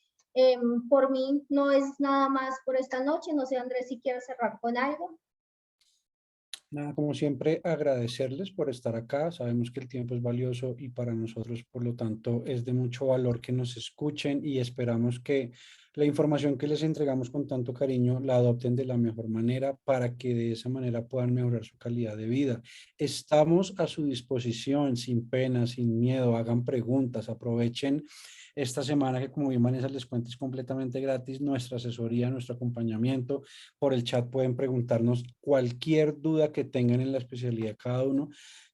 Por mí no es nada más por esta noche. No sé, Andrés, si quieres cerrar con algo. Nada, como siempre, agradecerles por estar acá. Sabemos que el tiempo es valioso y para nosotros, por lo tanto, es de mucho valor que nos escuchen, y esperamos que la información que les entregamos con tanto cariño la adopten de la mejor manera para que de esa manera puedan mejorar su calidad de vida. Estamos a su disposición, sin pena, sin miedo. Hagan preguntas, aprovechen esta semana que, como bien Vanessa les cuenta, es completamente gratis nuestra asesoría, nuestro acompañamiento. Por el chat pueden preguntarnos cualquier duda que tengan en la especialidad de cada uno,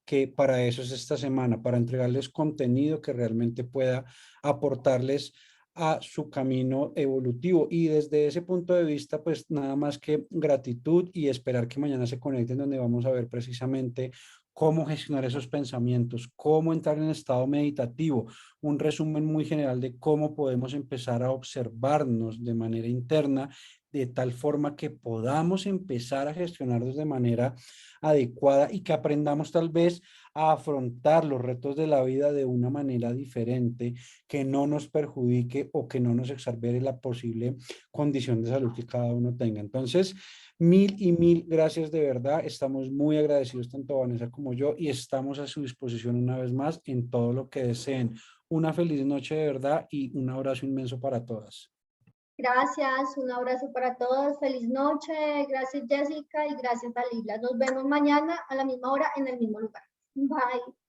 que para eso es esta semana, para entregarles contenido que realmente pueda aportarles a su camino evolutivo. Y desde ese punto de vista, pues nada más que gratitud y esperar que mañana se conecten, donde vamos a ver precisamente cómo gestionar esos pensamientos, cómo entrar en estado meditativo, un resumen muy general de cómo podemos empezar a observarnos de manera interna, de tal forma que podamos empezar a gestionarlos de manera adecuada y que aprendamos tal vez a afrontar los retos de la vida de una manera diferente, que no nos perjudique o que no nos exacerbe la posible condición de salud que cada uno tenga. Entonces, mil y mil gracias de verdad. Estamos muy agradecidos, tanto Vanessa como yo, y estamos a su disposición una vez más en todo lo que deseen. Una feliz noche de verdad y un abrazo inmenso para todas. Gracias, un abrazo para todos, feliz noche, gracias Jessica y gracias Dalila. Nos vemos mañana a la misma hora en el mismo lugar. Bye.